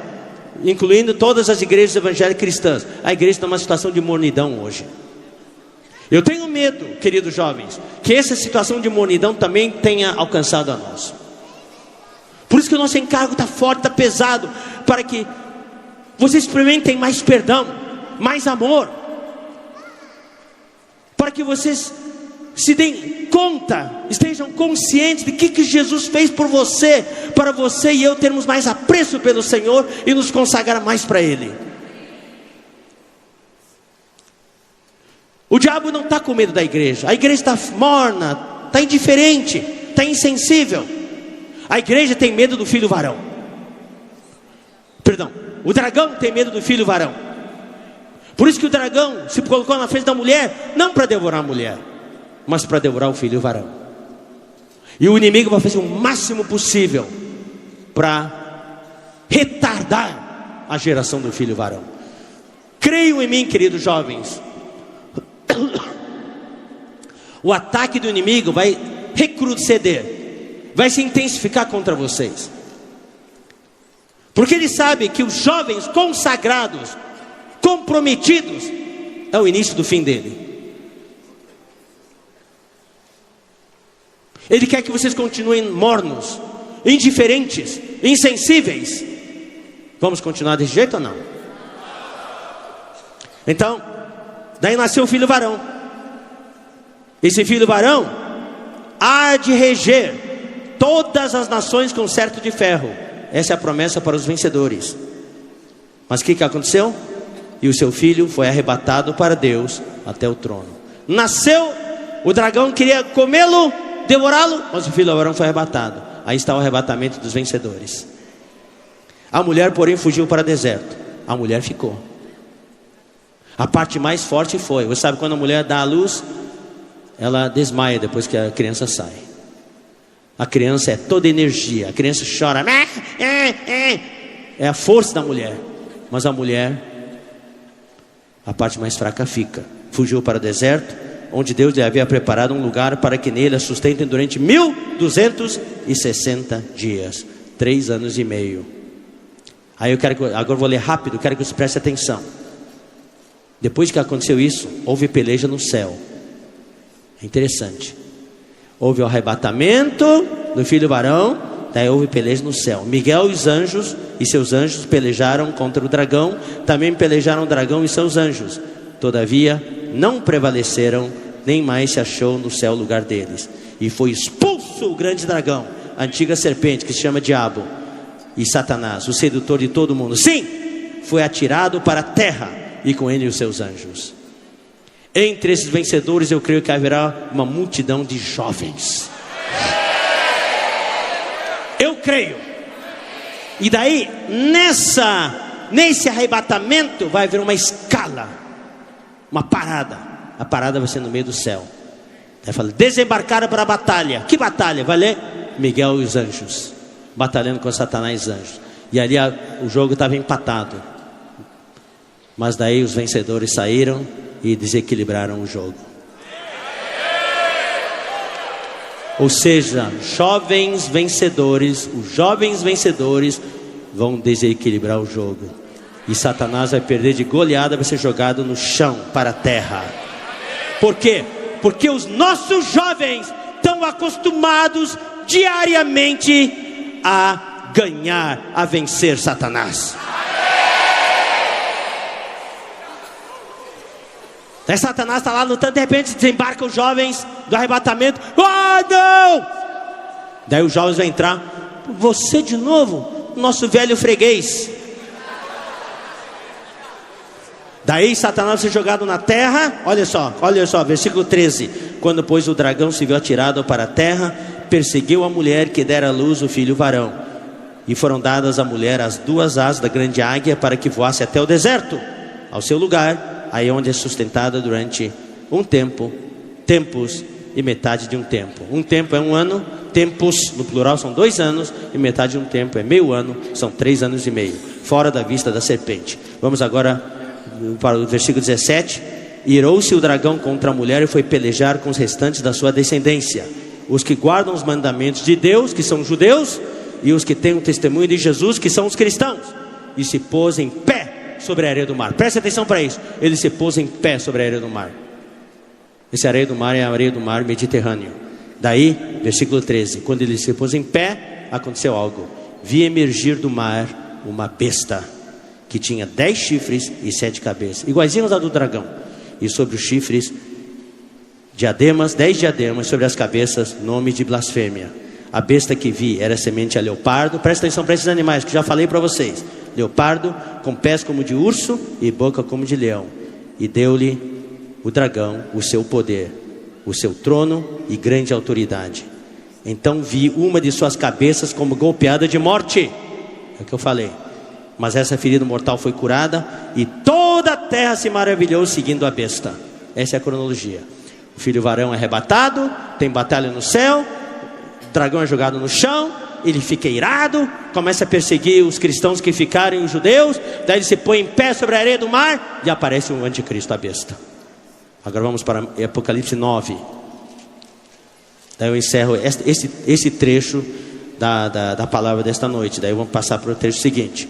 incluindo todas as igrejas evangélicas cristãs, a igreja está numa situação de mornidão hoje. Eu tenho medo, queridos jovens, que essa situação de mornidão também tenha alcançado a nós. Por isso que o nosso encargo está forte, está pesado, para que vocês experimentem mais perdão, mais amor, para que vocês se deem conta, estejam conscientes de que Jesus fez por você, para você e eu termos mais apreço pelo Senhor e nos consagrar mais para Ele. O diabo não está com medo da igreja. A igreja está morna, está indiferente, está insensível. A igreja tem medo do filho varão. Perdão, o dragão tem medo do filho varão. Por isso que o dragão se colocou na frente da mulher, não para devorar a mulher, mas para devorar o filho varão. E o inimigo vai fazer o máximo possível para retardar a geração do filho varão. Creiam em mim, queridos jovens. O ataque do inimigo vai recrudescer, vai se intensificar contra vocês, porque ele sabe que os jovens consagrados, comprometidos, é o início do fim dele. Ele quer que vocês continuem mornos, indiferentes, insensíveis. Vamos continuar desse jeito ou não? Então, daí nasceu o filho varão. Esse filho varão há de reger todas as nações com certo de ferro. Essa é a promessa para os vencedores. Mas o que aconteceu? E o seu filho foi arrebatado para Deus até o trono. Nasceu, o dragão queria comê-lo, devorá-lo, mas o filho varão foi arrebatado. Aí está o arrebatamento dos vencedores. A mulher, porém, fugiu para o deserto. A mulher ficou. A parte mais forte foi, você sabe, quando a mulher dá à luz, ela desmaia depois que a criança sai. A criança é toda energia, a criança chora, é a força da mulher. Mas a mulher, a parte mais fraca fica. Fugiu para o deserto, onde Deus lhe havia preparado um lugar para que nele a sustentem durante 1260 dias, 3 anos e meio. Aí agora eu vou ler rápido, quero que você preste atenção. Depois que aconteceu isso, houve peleja no céu. É interessante. Houve o arrebatamento do filho varão, daí houve peleja no céu. Miguel e os anjos e seus anjos pelejaram contra o dragão. Também pelejaram o dragão e seus anjos. Todavia não prevaleceram, nem mais se achou no céu lugar deles. E foi expulso o grande dragão, a antiga serpente que se chama Diabo, E Satanás, o sedutor de todo mundo, sim, foi atirado para a terra, e com ele os seus anjos. Entre esses vencedores eu creio que haverá uma multidão de jovens. Eu creio. E daí, nesse arrebatamento vai haver uma escala, uma parada. A parada vai ser no meio do céu. Aí fala, desembarcaram para a batalha. Que batalha? Vai ler? Miguel e os anjos batalhando com Satanás e os anjos. E ali o jogo estava empatado. Mas daí os vencedores saíram e desequilibraram o jogo. Ou seja, os jovens vencedores vão desequilibrar o jogo. E Satanás vai perder de goleada, vai ser jogado no chão, para a terra. Por quê? Porque os nossos jovens estão acostumados diariamente a ganhar, a vencer Satanás. Aí Satanás está lá lutando, de repente desembarca os jovens do arrebatamento. Ah, não! Daí os jovens vão entrar. Você de novo, nosso velho freguês. Daí Satanás vai ser jogado na terra. Olha só, versículo 13. Quando pois o dragão se viu atirado para a terra, perseguiu a mulher que dera à luz o filho varão. E foram dadas à mulher as 2 asas da grande águia, para que voasse até o deserto, ao seu lugar, aí onde é sustentada durante um tempo, tempos e metade de um tempo. Um tempo é 1 ano, tempos no plural são 2 anos, e metade de um tempo é meio ano, são 3 anos e meio, fora da vista da serpente. Vamos agora para o versículo 17. Irou-se o dragão contra a mulher e foi pelejar com os restantes da sua descendência, os que guardam os mandamentos de Deus, que são judeus, e os que têm o testemunho de Jesus, que são os cristãos. E se pôs em pé sobre a areia do mar. Preste atenção para isso. Ele se pôs em pé sobre a areia do mar. Essa areia do mar é a areia do mar Mediterrâneo. Daí, versículo 13. Quando ele se pôs em pé, aconteceu algo. Vi emergir do mar uma besta, que tinha 10 chifres e 7 cabeças, iguaizinhos a do dragão. E sobre os chifres, diademas, 10 diademas, sobre as cabeças, nome de blasfêmia. A besta que vi era semelhante a leopardo. Presta atenção para esses animais que já falei para vocês. Leopardo, com pés como de urso e boca como de leão. E deu-lhe o dragão o seu poder, o seu trono e grande autoridade. Então vi uma de suas cabeças como golpeada de morte. É o que eu falei. Mas essa ferida mortal foi curada, e toda a terra se maravilhou seguindo a besta. Essa é a cronologia. O filho varão é arrebatado, tem batalha no céu, o dragão é jogado no chão, ele fica irado, começa a perseguir os cristãos que ficaram, os judeus. Daí ele se põe em pé sobre a areia do mar, e aparece o anticristo, a besta. Agora vamos para Apocalipse 9. Daí eu encerro esse trecho da palavra desta noite. Daí vamos passar para o trecho seguinte.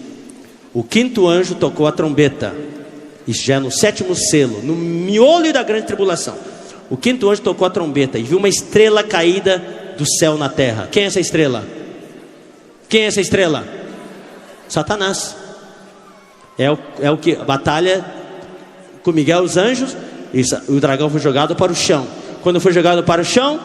O 5º anjo tocou a trombeta, e já no 7º selo, no miolo da grande tribulação, o 5º anjo tocou a trombeta e viu uma estrela caída do céu na terra. Quem é essa estrela? Quem é essa estrela? Satanás. É o que batalha com Miguel e os anjos. E o dragão foi jogado para o chão. Quando foi jogado para o chão,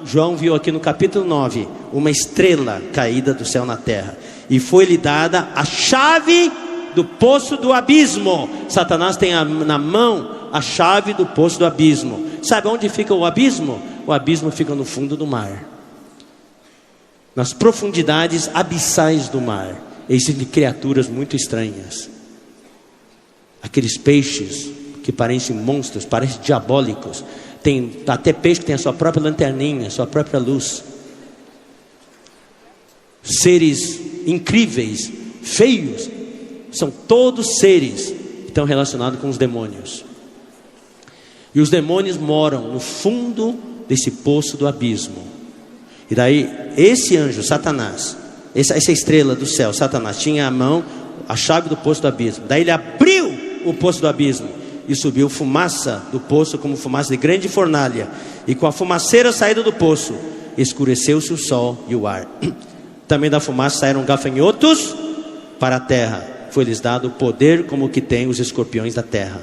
João viu aqui no capítulo 9 uma estrela caída do céu na terra, e foi-lhe dada a chave do poço do abismo. Satanás tem na mão a chave do poço do abismo. Sabe onde fica o abismo? O abismo fica no fundo do mar, nas profundidades abissais do mar. Existem criaturas muito estranhas, aqueles peixes que parecem monstros, parecem diabólicos. Tem até peixe que tem a sua própria lanterninha, a sua própria luz. Seres incríveis, feios, são todos seres que estão relacionados com os demônios. E os demônios moram no fundo desse poço do abismo. E daí esse anjo, Satanás, essa estrela do céu, Satanás, tinha à mão a chave do poço do abismo. Daí ele abriu o poço do abismo, e subiu fumaça do poço como fumaça de grande fornalha, e com a fumaceira saída do poço, escureceu-se o sol e o ar. Também da fumaça saíram gafanhotos para a terra. Foi-lhes dado o poder como o que tem os escorpiões da terra.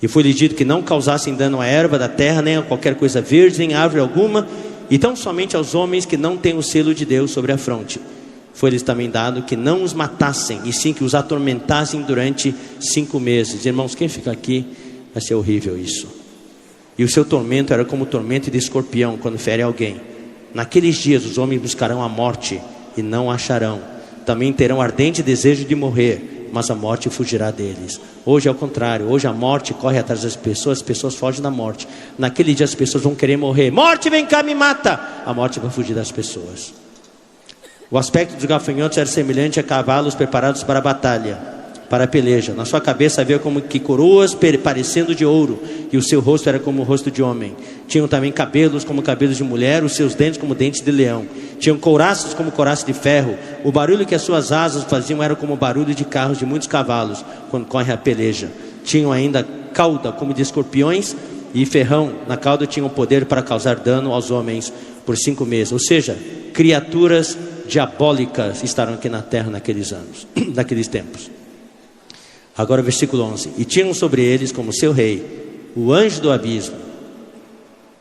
E foi-lhes dito que não causassem dano à erva da terra, nem a qualquer coisa verde, nem árvore alguma, e tão somente aos homens que não têm o selo de Deus sobre a fronte. foi-lhes também dado que não os matassem, e sim que os atormentassem durante 5 meses. Irmãos, quem fica aqui, vai ser horrível isso. E o seu tormento era como o tormento de escorpião quando fere alguém. Naqueles dias os homens buscarão a morte e não a acharão. Também terão ardente desejo de morrer, mas a morte fugirá deles. Hoje é o contrário, hoje a morte corre atrás das pessoas, as pessoas fogem da morte. Naquele dia as pessoas vão querer morrer. Morte, vem cá, me mata! A morte vai fugir das pessoas. O aspecto dos gafanhotos era semelhante a cavalos preparados para a batalha, para a peleja. Na sua cabeça havia como que coroas parecendo de ouro, e o seu rosto era como o rosto de homem. Tinham também cabelos como cabelos de mulher, os seus dentes como dentes de leão. Tinham couraças como couraças de ferro. O barulho que as suas asas faziam era como o barulho de carros de muitos cavalos, quando corre a peleja. Tinham ainda cauda como de escorpiões, e ferrão na cauda tinham poder para causar dano aos homens por 5 meses. Ou seja, criaturas diabólicas estarão aqui na terra naqueles anos, naqueles tempos. Agora versículo 11. E tinham sobre eles como seu rei o anjo do abismo,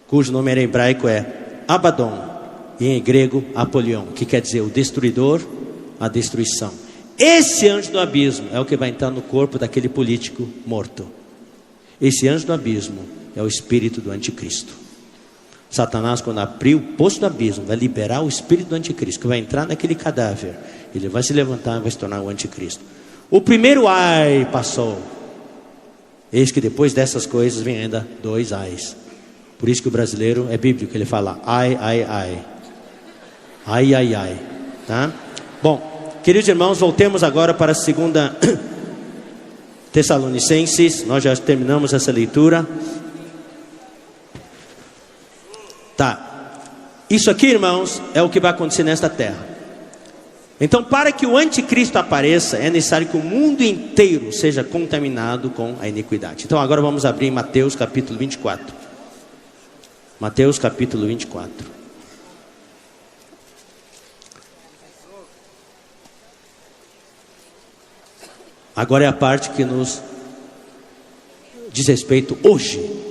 cujo nome em hebraico é Abaddon, e em grego Apolion, que quer dizer o destruidor, a destruição. Esse anjo do abismo é o que vai entrar no corpo daquele político morto. Esse anjo do abismo é o espírito do anticristo. Satanás, quando abrir o poço do abismo, vai liberar o espírito do anticristo, que vai entrar naquele cadáver. Ele vai se levantar e vai se tornar o anticristo. O primeiro ai passou. Eis que depois dessas coisas vem ainda 2 ais. Por isso que o brasileiro é bíblico, ele fala ai, ai, ai. Ai, ai, ai. Tá? Bom, queridos irmãos, voltemos agora para a 2 Tessalonicenses. Nós já terminamos essa leitura. Tá. Isso aqui, irmãos, é o que vai acontecer nesta terra. Então, para que o anticristo apareça, é necessário que o mundo inteiro seja contaminado com a iniquidade. Então agora vamos abrir em Mateus capítulo 24. Mateus capítulo 24. Agora é a parte que nos diz respeito hoje.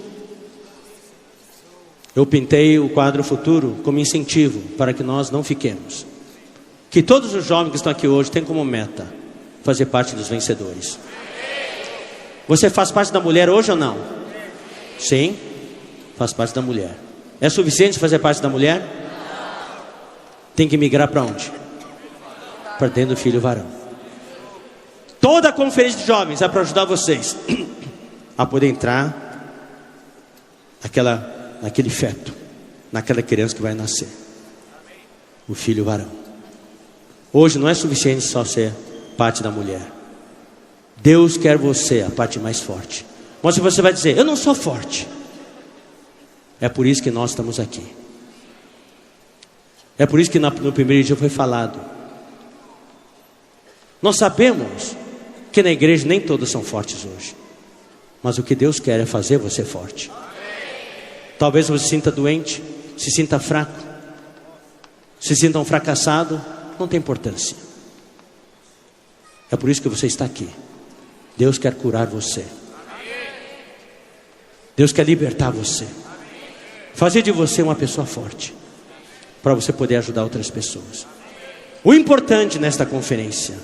Eu pintei o quadro futuro como incentivo para que nós não fiquemos. Que todos os jovens que estão aqui hoje têm como meta fazer parte dos vencedores. Você faz parte da mulher hoje ou não? Sim, faz parte da mulher. É suficiente fazer parte da mulher? Tem que migrar para onde? Para dentro do filho varão. Toda a conferência de jovens é para ajudar vocês a poder entrar naquele feto, naquela criança que vai nascer, o filho varão. Hoje não é suficiente só ser parte da mulher. Deus quer você a parte mais forte. Mas se você vai dizer, eu não sou forte, é por isso que nós estamos aqui. É por isso que no primeiro dia foi falado. Nós sabemos que na igreja nem todos são fortes hoje, mas o que Deus quer é fazer você forte. Talvez você se sinta doente, se sinta fraco, se sinta um fracassado. Não tem importância. É por isso que você está aqui. Deus quer curar você. Deus quer libertar você. Fazer de você uma pessoa forte, para você poder ajudar outras pessoas. O importante nesta conferência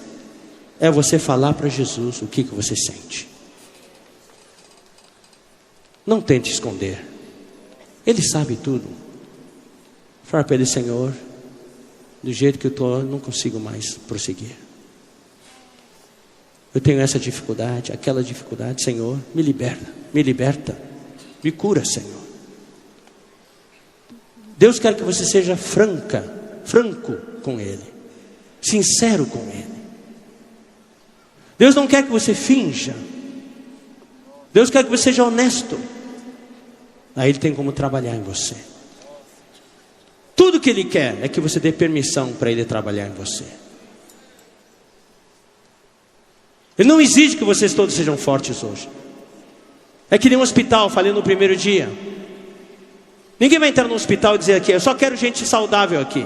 é você falar para Jesus o que você sente. Não tente esconder. Ele sabe tudo. Fala para ele, Senhor, do jeito que eu estou, eu não consigo mais prosseguir. Eu tenho essa dificuldade, aquela dificuldade. Senhor, me liberta, me cura, Senhor. Deus quer que você seja franco com Ele, sincero com Ele. Deus não quer que você finja. Deus quer que você seja honesto. Aí Ele tem como trabalhar em você. Tudo que Ele quer é que você dê permissão para Ele trabalhar em você. Ele não exige que vocês todos sejam fortes hoje. É que nem um hospital, falei no primeiro dia. Ninguém vai entrar no hospital e dizer aqui, eu só quero gente saudável aqui.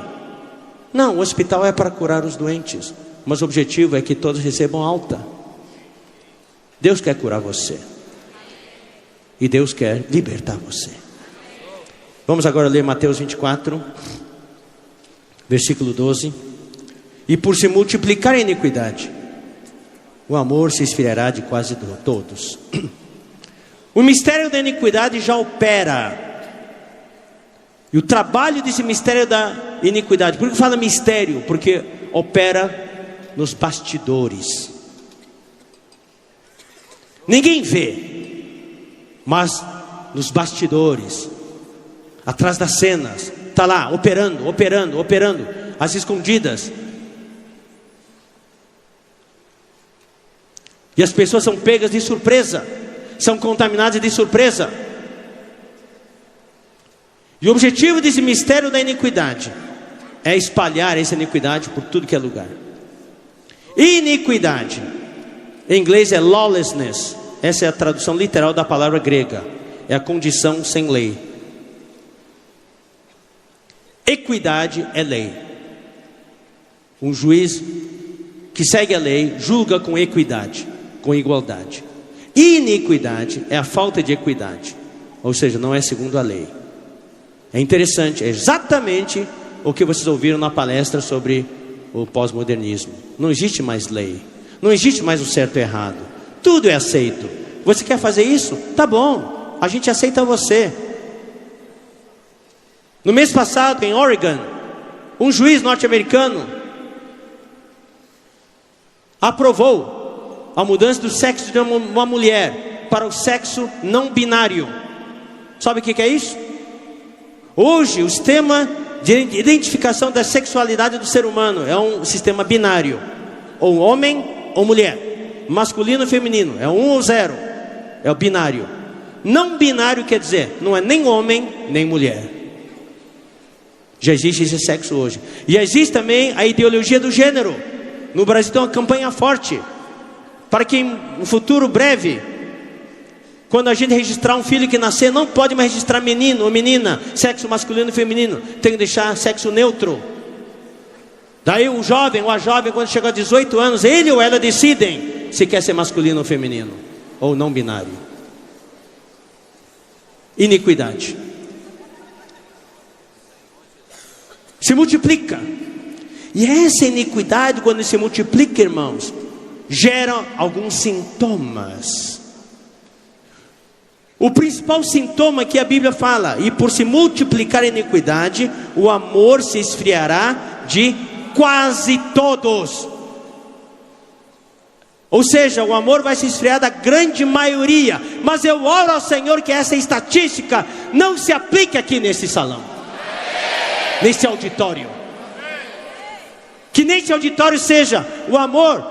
Não, o hospital é para curar os doentes, mas o objetivo é que todos recebam alta. Deus quer curar você. E Deus quer libertar você. Vamos agora ler Mateus 24, versículo 12. E por se multiplicar a iniquidade, o amor se esfriará de quase todos. O mistério da iniquidade já opera. E o trabalho desse mistério da iniquidade, por que fala mistério? Porque opera nos bastidores. Ninguém vê, mas nos bastidores, atrás das cenas, está lá operando, às escondidas. E as pessoas são pegas de surpresa, são contaminadas de surpresa. E o objetivo desse mistério da iniquidade é espalhar essa iniquidade por tudo que é lugar. Iniquidade, em inglês é lawlessness. Essa é a tradução literal da palavra grega. É a condição sem lei. Equidade é lei. Um juiz que segue a lei julga com equidade, com igualdade. Iniquidade é a falta de equidade, ou seja, não é segundo a lei. É interessante, é exatamente o que vocês ouviram na palestra sobre o pós-modernismo. Não existe mais lei, não existe mais o certo e o errado, tudo é aceito. Você quer fazer isso? Tá bom, a gente aceita você. No mês passado, em Oregon, um juiz norte-americano aprovou a mudança do sexo de uma mulher para o sexo não binário. Sabe o que é isso? Hoje o sistema de identificação da sexualidade do ser humano é um sistema binário, ou homem ou mulher, masculino ou feminino, é 1 ou 0, é o binário. Não binário quer dizer, não é nem homem nem mulher. Já existe esse sexo hoje. E existe também a ideologia do gênero. No Brasil tem uma campanha forte para que em um futuro breve, quando a gente registrar um filho que nascer, não pode mais registrar menino ou menina, sexo masculino e feminino, tem que deixar sexo neutro. Daí o jovem ou a jovem, quando chegar a 18 anos, ele ou ela decidem se quer ser masculino ou feminino, ou não binário. Iniquidade se multiplica. E essa iniquidade, quando se multiplica, irmãos, gera alguns sintomas. O principal sintoma que a Bíblia fala: e por se multiplicar a iniquidade, o amor se esfriará de quase todos. Ou seja, o amor vai se esfriar da grande maioria. Mas eu oro ao Senhor que essa estatística não se aplique aqui nesse salão, nesse auditório. Que nesse auditório seja o amor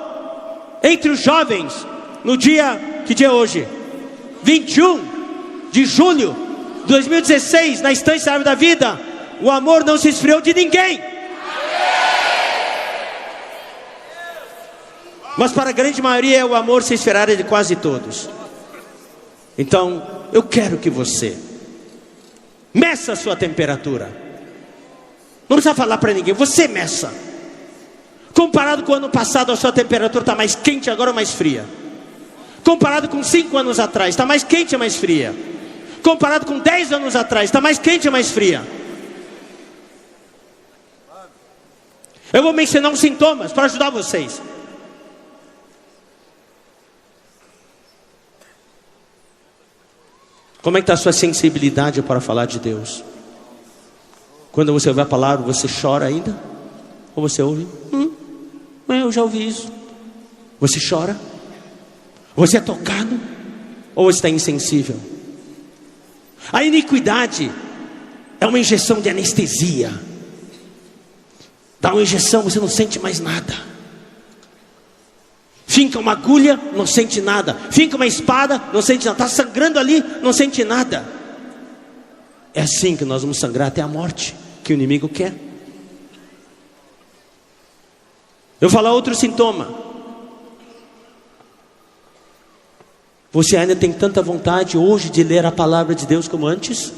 entre os jovens. No dia, que dia é hoje? 21 de julho de 2016, na Estância Árvore da Vida, o amor não se esfriou de ninguém. Mas para a grande maioria o amor se esfriará de quase todos. Então eu quero que você meça a sua temperatura. Não precisa falar para ninguém, você meça. Comparado com o ano passado, a sua temperatura está mais quente agora ou mais fria? Comparado com 5 anos atrás, está mais quente ou mais fria? Comparado com 10 anos atrás, está mais quente ou mais fria? Eu vou mencionar uns sintomas para ajudar vocês. Como é que está a sua sensibilidade para falar de Deus? Quando você ouve a palavra, você chora ainda? Ou você ouve? Eu já ouvi isso. Você chora? Você é tocado? Ou está insensível? A iniquidade é uma injeção de anestesia. Dá uma injeção, você não sente mais nada. Finca uma agulha, não sente nada. Finca uma espada, não sente nada. Está sangrando ali, não sente nada. É assim que nós vamos sangrar até a morte, que o inimigo quer. Eu vou falar outro sintoma. Você ainda tem tanta vontade hoje de ler a palavra de Deus como antes?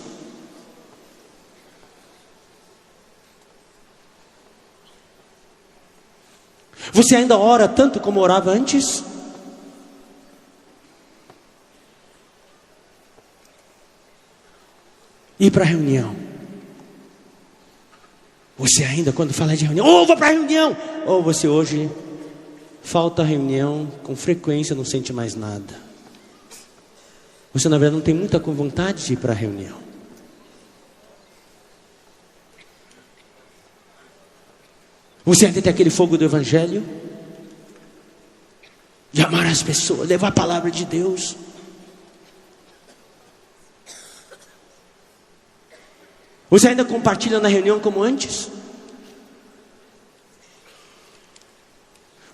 Você ainda ora tanto como orava antes? Ir para a reunião, Você ainda, quando fala de reunião, vou para a reunião. Ou você hoje falta a reunião com frequência, não sente mais nada. Você na verdade não tem muita vontade de ir para a reunião. Você ainda tem aquele fogo do evangelho, de amar as pessoas, levar a palavra de Deus. Você ainda compartilha na reunião como antes?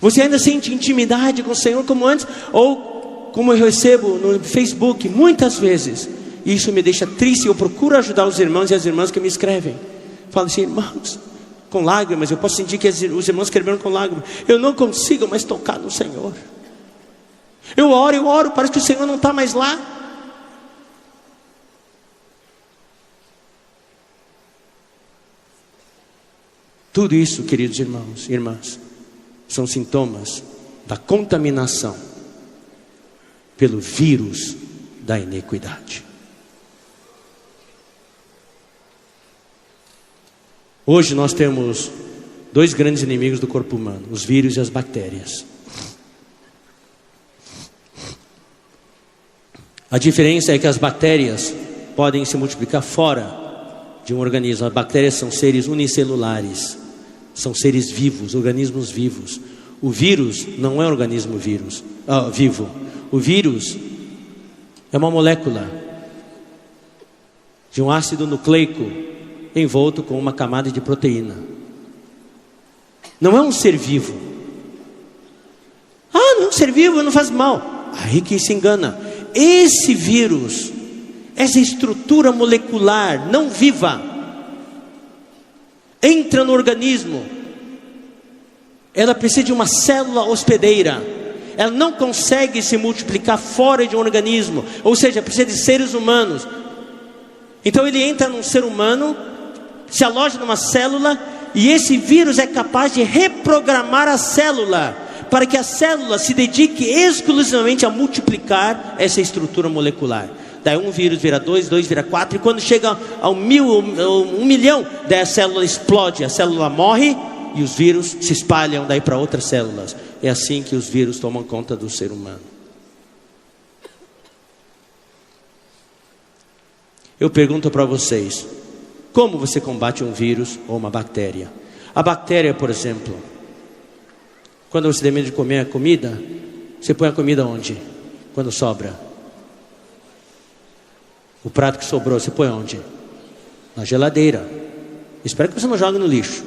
Você ainda sente intimidade com o Senhor como antes? Ou como eu recebo no Facebook muitas vezes, e isso me deixa triste, eu procuro ajudar os irmãos e as irmãs que me escrevem. Falo assim, irmãos, com lágrimas, eu posso sentir que os irmãos escreveram com lágrimas. Eu não consigo mais tocar no Senhor. Eu oro, parece que o Senhor não está mais lá. Tudo isso, queridos irmãos e irmãs, são sintomas da contaminação pelo vírus da iniquidade. Hoje nós temos dois grandes inimigos do corpo humano: os vírus e as bactérias. A diferença é que as bactérias podem se multiplicar fora de um organismo. As bactérias são seres unicelulares, são seres vivos, organismos vivos. O vírus não é um organismo vivo. O vírus é uma molécula de um ácido nucleico envolto com uma camada de proteína. Não é um ser vivo. Não é um ser vivo, não faz mal. Aí que se engana. Esse vírus, essa estrutura molecular não viva, entra no organismo, ela precisa de uma célula hospedeira. Ela não consegue se multiplicar fora de um organismo, ou seja, precisa de seres humanos. Então ele entra num ser humano, se aloja numa célula, e esse vírus é capaz de reprogramar a célula, para que a célula se dedique exclusivamente a multiplicar essa estrutura molecular. Daí um vírus vira 2, 2 vira 4, e quando chega a 1 milhão, daí a célula explode, a célula morre, e os vírus se espalham daí para outras células. É assim que os vírus tomam conta do ser humano. Eu pergunto para vocês, como você combate um vírus ou uma bactéria? A bactéria, por exemplo, quando você termina de comer a comida, você põe a comida onde? Quando sobra? O prato que sobrou, você põe onde? Na geladeira. Espero que você não jogue no lixo.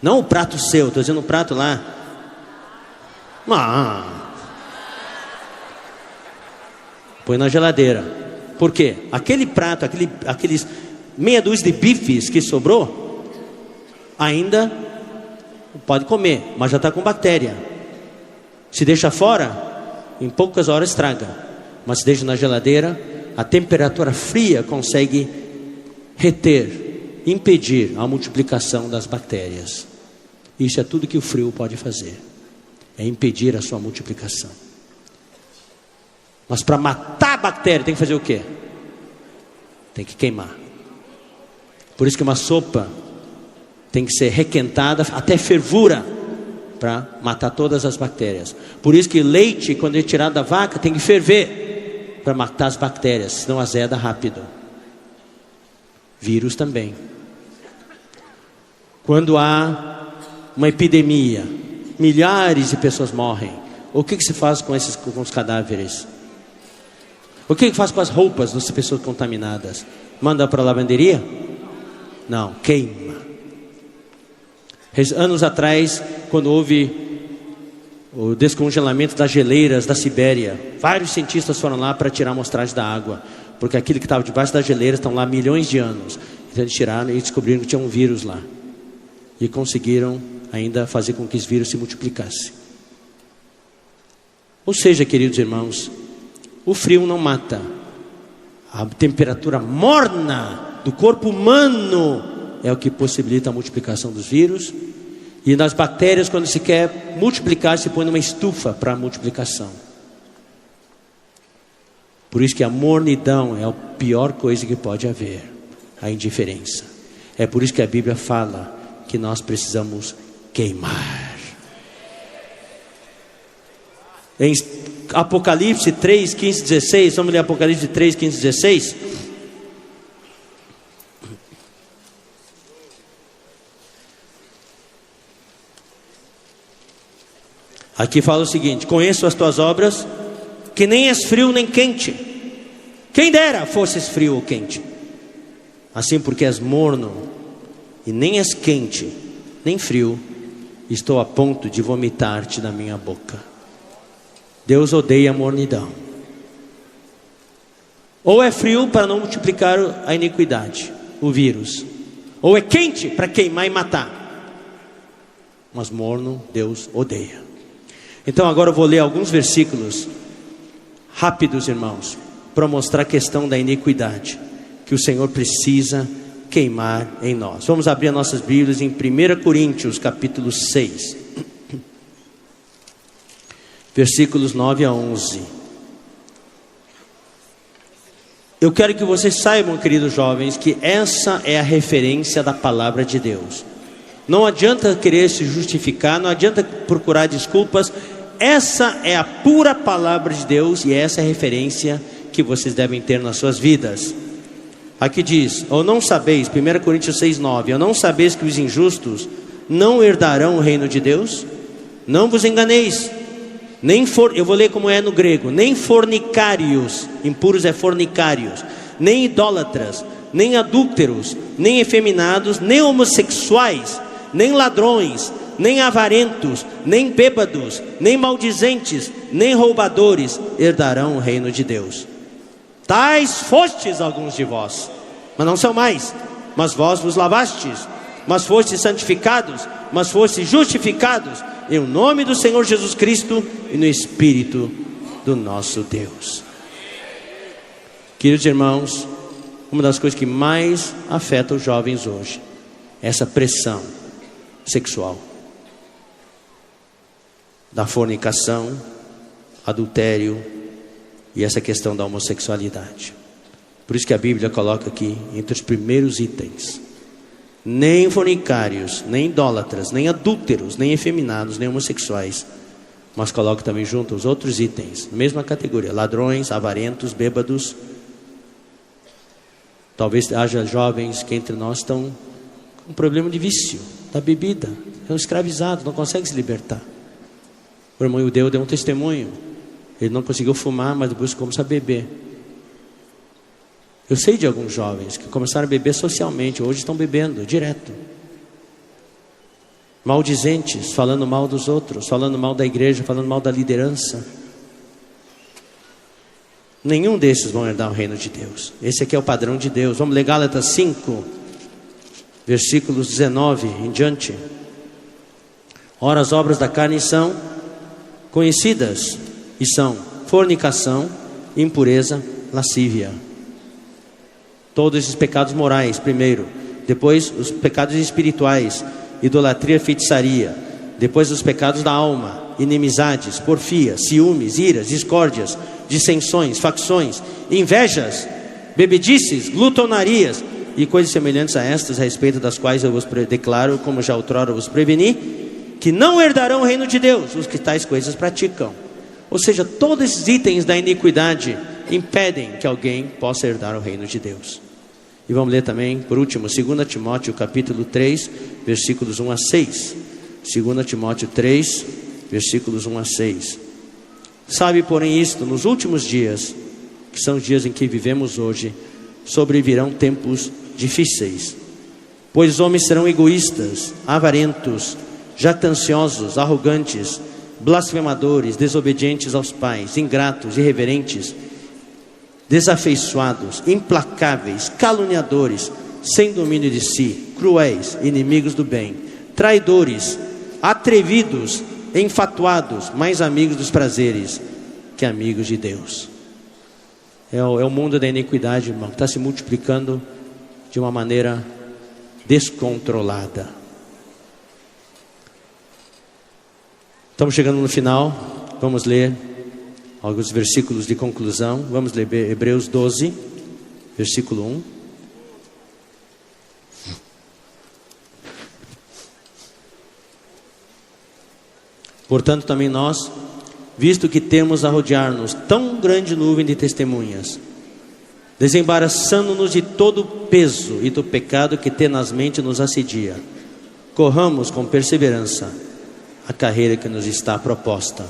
Não o prato seu, estou dizendo o prato lá. Põe na geladeira. Por quê? Aquele prato, aqueles meia dúzia de bifes que sobrou, ainda pode comer, mas já está com bactéria. Se deixa fora, em poucas horas estraga. Mas se deixa na geladeira, a temperatura fria consegue reter, impedir a multiplicação das bactérias. Isso é tudo que o frio pode fazer, é impedir a sua multiplicação. Mas para matar a bactéria tem que fazer o quê? Tem que queimar. Por isso que uma sopa tem que ser requentada até fervura, para matar todas as bactérias. Por isso que leite, quando é tirado da vaca, tem que ferver, para matar as bactérias, senão azeda rápido. Vírus também. Quando há uma epidemia, milhares de pessoas morrem, o que se faz com os cadáveres? O que faz com as roupas das pessoas contaminadas? Manda para a lavanderia? Não, queima. Anos atrás, quando houve o descongelamento das geleiras da Sibéria, vários cientistas foram lá para tirar a amostragem da água, porque aquilo que estava debaixo das geleiras estão lá há milhões de anos. Então eles tiraram e descobriram que tinha um vírus lá, e conseguiram ainda fazer com que esse vírus se multiplicasse. Ou seja, queridos irmãos, o frio não mata. A temperatura morna do corpo humano é o que possibilita a multiplicação dos vírus. E nas bactérias, quando se quer multiplicar, se põe numa estufa para a multiplicação. Por isso que a mornidão é a pior coisa que pode haver. A indiferença. É por isso que a Bíblia fala que nós precisamos queimar. Em Apocalipse 3, 15, 16, vamos ler Apocalipse 3, 15, 16. Aqui fala o seguinte: conheço as tuas obras, que nem és frio nem quente. Quem dera fosses frio ou quente. Assim, porque és morno e nem és quente nem frio, estou a ponto de vomitar-te da minha boca. Deus odeia a mornidão. Ou é frio para não multiplicar a iniquidade, o vírus, ou é quente para queimar e matar. Mas morno Deus odeia. Então agora eu vou ler alguns versículos rápidos, irmãos, para mostrar a questão da iniquidade que o Senhor precisa queimar em nós. Vamos abrir as nossas Bíblias em 1 Coríntios capítulo 6, versículos 9 a 11. Eu quero que vocês saibam, queridos jovens, que essa é a referência da palavra de Deus. Não adianta querer se justificar, não adianta procurar desculpas. Essa é a pura palavra de Deus e essa é a referência que vocês devem ter nas suas vidas. Aqui diz: ou não sabeis, 1 Coríntios 6, 9, ou não sabeis que os injustos não herdarão o reino de Deus? Não vos enganeis, eu vou ler como é no grego: nem fornicários, impuros é fornicários, nem idólatras, nem adúlteros, nem efeminados, nem homossexuais, nem ladrões, nem avarentos, nem bêbados, nem maldizentes, nem roubadores herdarão o reino de Deus. Tais fostes alguns de vós, mas não são mais. Mas vós vos lavastes, mas fostes santificados, mas fostes justificados em o nome do Senhor Jesus Cristo e no Espírito do nosso Deus. Queridos irmãos, uma das coisas que mais afeta os jovens hoje é essa pressão sexual, da fornicação, adultério e essa questão da homossexualidade. Por isso que a Bíblia coloca aqui entre os primeiros itens: nem fornicários, nem idólatras, nem adúlteros, nem efeminados, nem homossexuais. Mas coloca também junto os outros itens, mesma categoria: ladrões, avarentos, bêbados. Talvez haja jovens que entre nós estão com problema de vício da bebida, estão escravizados, não conseguem se libertar. O irmão Ildeu deu um testemunho: ele não conseguiu fumar, mas depois começou a beber. Eu sei de alguns jovens que começaram a beber socialmente, hoje estão bebendo direto. Maldizentes, falando mal dos outros, falando mal da igreja, falando mal da liderança. Nenhum desses vão herdar o reino de Deus. Esse aqui é o padrão de Deus. Vamos ler Gálatas 5, versículos 19 em diante. Ora, as obras da carne são conhecidas, e são fornicação, impureza, lascívia. Todos esses pecados morais primeiro, depois os pecados espirituais, idolatria, feitiçaria, depois os pecados da alma, inimizades, porfia, ciúmes, iras, discórdias, dissensões, facções, invejas, bebedices, glutonarias e coisas semelhantes a estas, a respeito das quais eu vos declaro, como já outrora vos preveni, que não herdarão o reino de Deus os que tais coisas praticam. Ou seja, todos esses itens da iniquidade impedem que alguém possa herdar o reino de Deus. E vamos ler também, por último, 2 Timóteo capítulo 3, versículos 1 a 6. 2 Timóteo 3, versículos 1 a 6. Sabe, porém, isto: nos últimos dias, que são os dias em que vivemos hoje, sobrevirão tempos difíceis. Pois os homens serão egoístas, avarentos, jactanciosos, arrogantes, blasfemadores, desobedientes aos pais, ingratos, irreverentes, desafeiçoados, implacáveis, caluniadores, sem domínio de si, cruéis, inimigos do bem, traidores, atrevidos, enfatuados, mais amigos dos prazeres que amigos de Deus. É o mundo da iniquidade, irmão, que está se multiplicando de uma maneira descontrolada. Estamos chegando no final. Vamos ler alguns versículos de conclusão. Vamos ler Hebreus 12, versículo 1. Portanto, também nós, visto que temos a rodear-nos tão grande nuvem de testemunhas, desembaraçando-nos de todo o peso e do pecado que tenazmente nos assedia, corramos com perseverança a carreira que nos está proposta,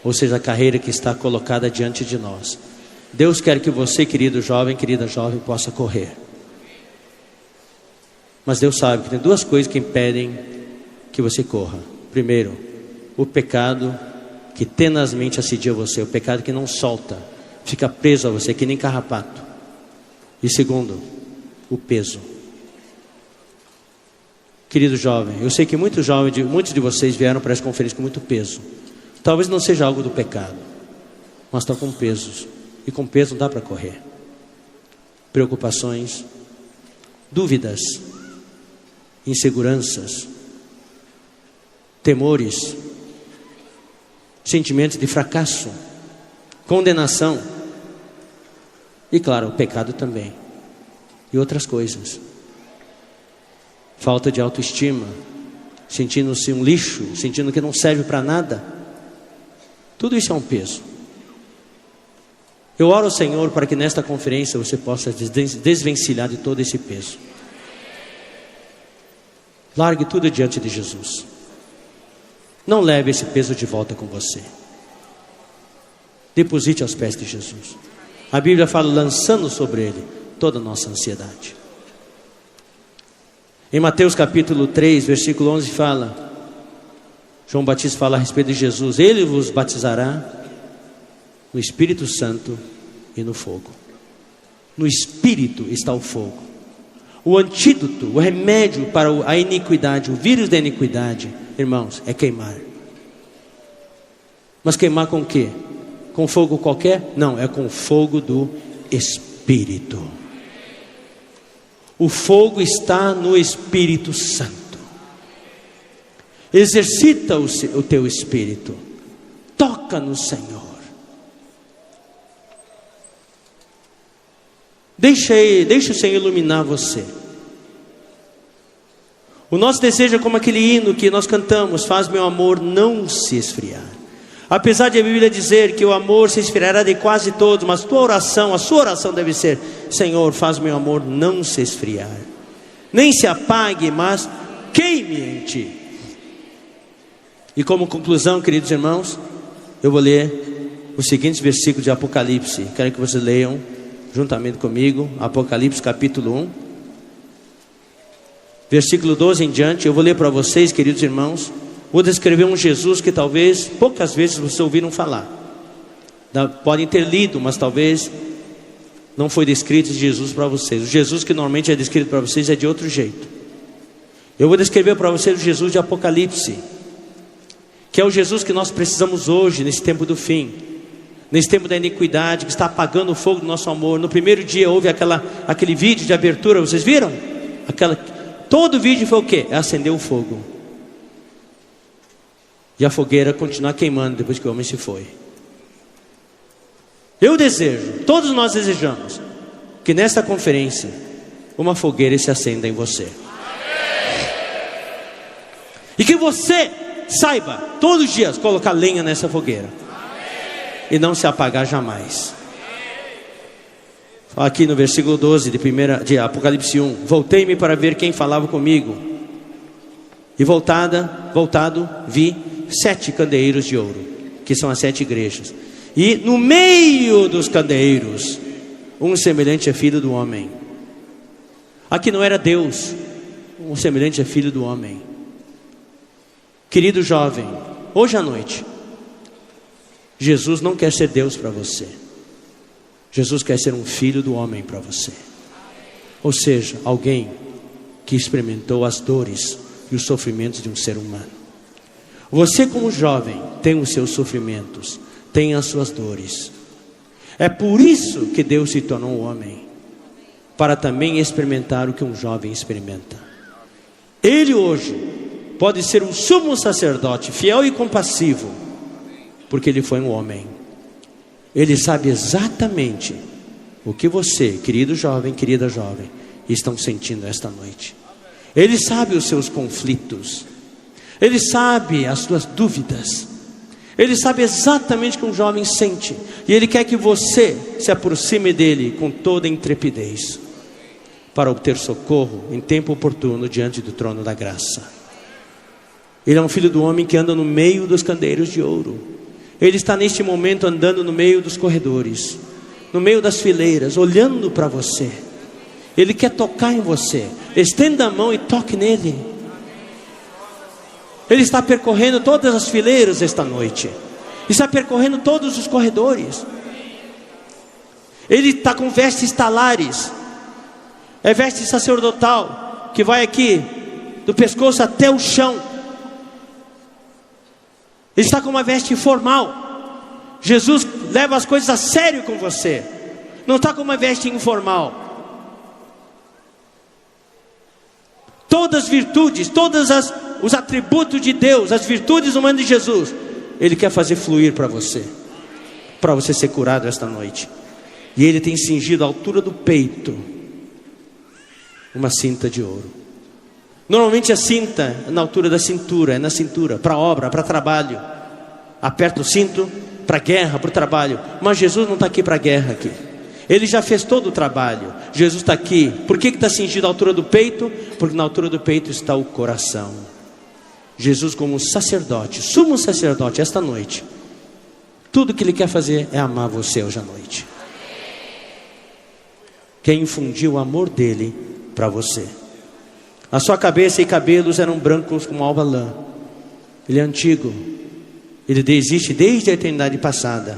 ou seja, a carreira que está colocada diante de nós. Deus quer que você, querido jovem, querida jovem, possa correr. Mas Deus sabe que tem duas coisas que impedem que você corra. Primeiro, o pecado que tenazmente assedia você, o pecado que não solta, fica preso a você, que nem carrapato. E segundo, o peso. Querido jovem, eu sei que muitos de vocês vieram para essa conferência com muito peso. Talvez não seja algo do pecado, mas estão com pesos. E com peso não dá para correr. Preocupações, dúvidas, inseguranças, temores, sentimentos de fracasso, condenação e, claro, o pecado também, e outras coisas. Falta de autoestima, sentindo-se um lixo, sentindo que não serve para nada. Tudo isso é um peso. Eu oro ao Senhor para que nesta conferência você possa desvencilhar de todo esse peso. Largue tudo diante de Jesus. Não leve esse peso de volta com você. Deposite aos pés de Jesus. A Bíblia fala lançando sobre Ele toda a nossa ansiedade. Em Mateus capítulo 3, versículo 11 fala, João Batista fala a respeito de Jesus. Ele vos batizará no Espírito Santo e no fogo. No Espírito está o fogo. O antídoto, o remédio para a iniquidade, o vírus da iniquidade, irmãos, é queimar. Mas queimar com o quê? Com fogo qualquer? Não, é com o fogo do Espírito. O fogo está no Espírito Santo. Exercita o teu espírito. Toca no Senhor. Deixa o Senhor iluminar você. O nosso desejo é como aquele hino que nós cantamos: faz meu amor não se esfriar. Apesar de a Bíblia dizer que o amor se esfriará de quase todos, mas a sua oração deve ser: Senhor, faz meu amor não se esfriar, nem se apague, mas queime em Ti. E como conclusão, queridos irmãos, eu vou ler os seguintes versículos de Apocalipse. Quero que vocês leiam juntamente comigo, Apocalipse capítulo 1, versículo 12 em diante. Eu vou ler para vocês, queridos irmãos. Vou descrever um Jesus que talvez poucas vezes vocês ouviram falar. Podem ter lido, mas talvez não foi descrito de Jesus para vocês. O Jesus que normalmente é descrito para vocês é de outro jeito. Eu vou descrever para vocês o Jesus de Apocalipse, que é o Jesus que nós precisamos hoje, nesse tempo do fim, nesse tempo da iniquidade, que está apagando o fogo do nosso amor. No primeiro dia houve aquele vídeo de abertura, vocês viram? Todo o vídeo foi o quê? É acender o fogo. E a fogueira continuar queimando depois que o homem se foi. Eu desejo, todos nós desejamos, que nesta conferência uma fogueira se acenda em você. E que você saiba todos os dias colocar lenha nessa fogueira e não se apagar jamais. Aqui no versículo 12 de Apocalipse 1: voltei-me para ver quem falava comigo, e voltado vi 7 candeeiros de ouro, que são as 7 igrejas, e no meio dos candeeiros um semelhante a filho do homem. Aqui não era Deus, um semelhante a filho do homem. Querido jovem, hoje à noite, Jesus não quer ser Deus para você. Jesus quer ser um filho do homem para você. Ou seja, alguém que experimentou as dores e os sofrimentos de um ser humano. Você, como jovem, tem os seus sofrimentos, tem as suas dores. É por isso que Deus se tornou um homem, para também experimentar o que um jovem experimenta. Ele hoje pode ser um sumo sacerdote, fiel e compassivo, porque ele foi um homem. Ele sabe exatamente o que você, querido jovem, querida jovem, estão sentindo esta noite. Ele sabe os seus conflitos. Ele sabe as suas dúvidas. Ele sabe exatamente o que um jovem sente, e Ele quer que você se aproxime dEle com toda intrepidez, para obter socorro em tempo oportuno diante do trono da graça. Ele é um filho do homem que anda no meio dos candeeiros de ouro. Ele está neste momento andando no meio dos corredores, no meio das fileiras, olhando para você. Ele quer tocar em você. Estenda a mão e toque nele. Ele está percorrendo todas as fileiras esta noite. Está percorrendo todos os corredores. Ele está com vestes talares. É veste sacerdotal, que vai aqui do pescoço até o chão. Ele está com uma veste formal. Jesus leva as coisas a sério com você. Não está com uma veste informal. Todas as virtudes, os atributos de Deus, as virtudes humanas de Jesus, Ele quer fazer fluir para você ser curado esta noite. E Ele tem cingido à altura do peito uma cinta de ouro. Normalmente a cinta é na altura da cintura, é na cintura, para obra, para trabalho. Aperta o cinto para guerra, para o trabalho. Mas Jesus não está aqui para guerra aqui. Ele já fez todo o trabalho. Jesus está aqui. Por que está cingido à altura do peito? Porque na altura do peito está o coração. Jesus como sacerdote, sumo sacerdote, esta noite, tudo que Ele quer fazer é amar você hoje à noite. Quer infundir o amor dEle para você. A sua cabeça e cabelos eram brancos como alva lã. Ele é antigo. Ele existe desde a eternidade passada,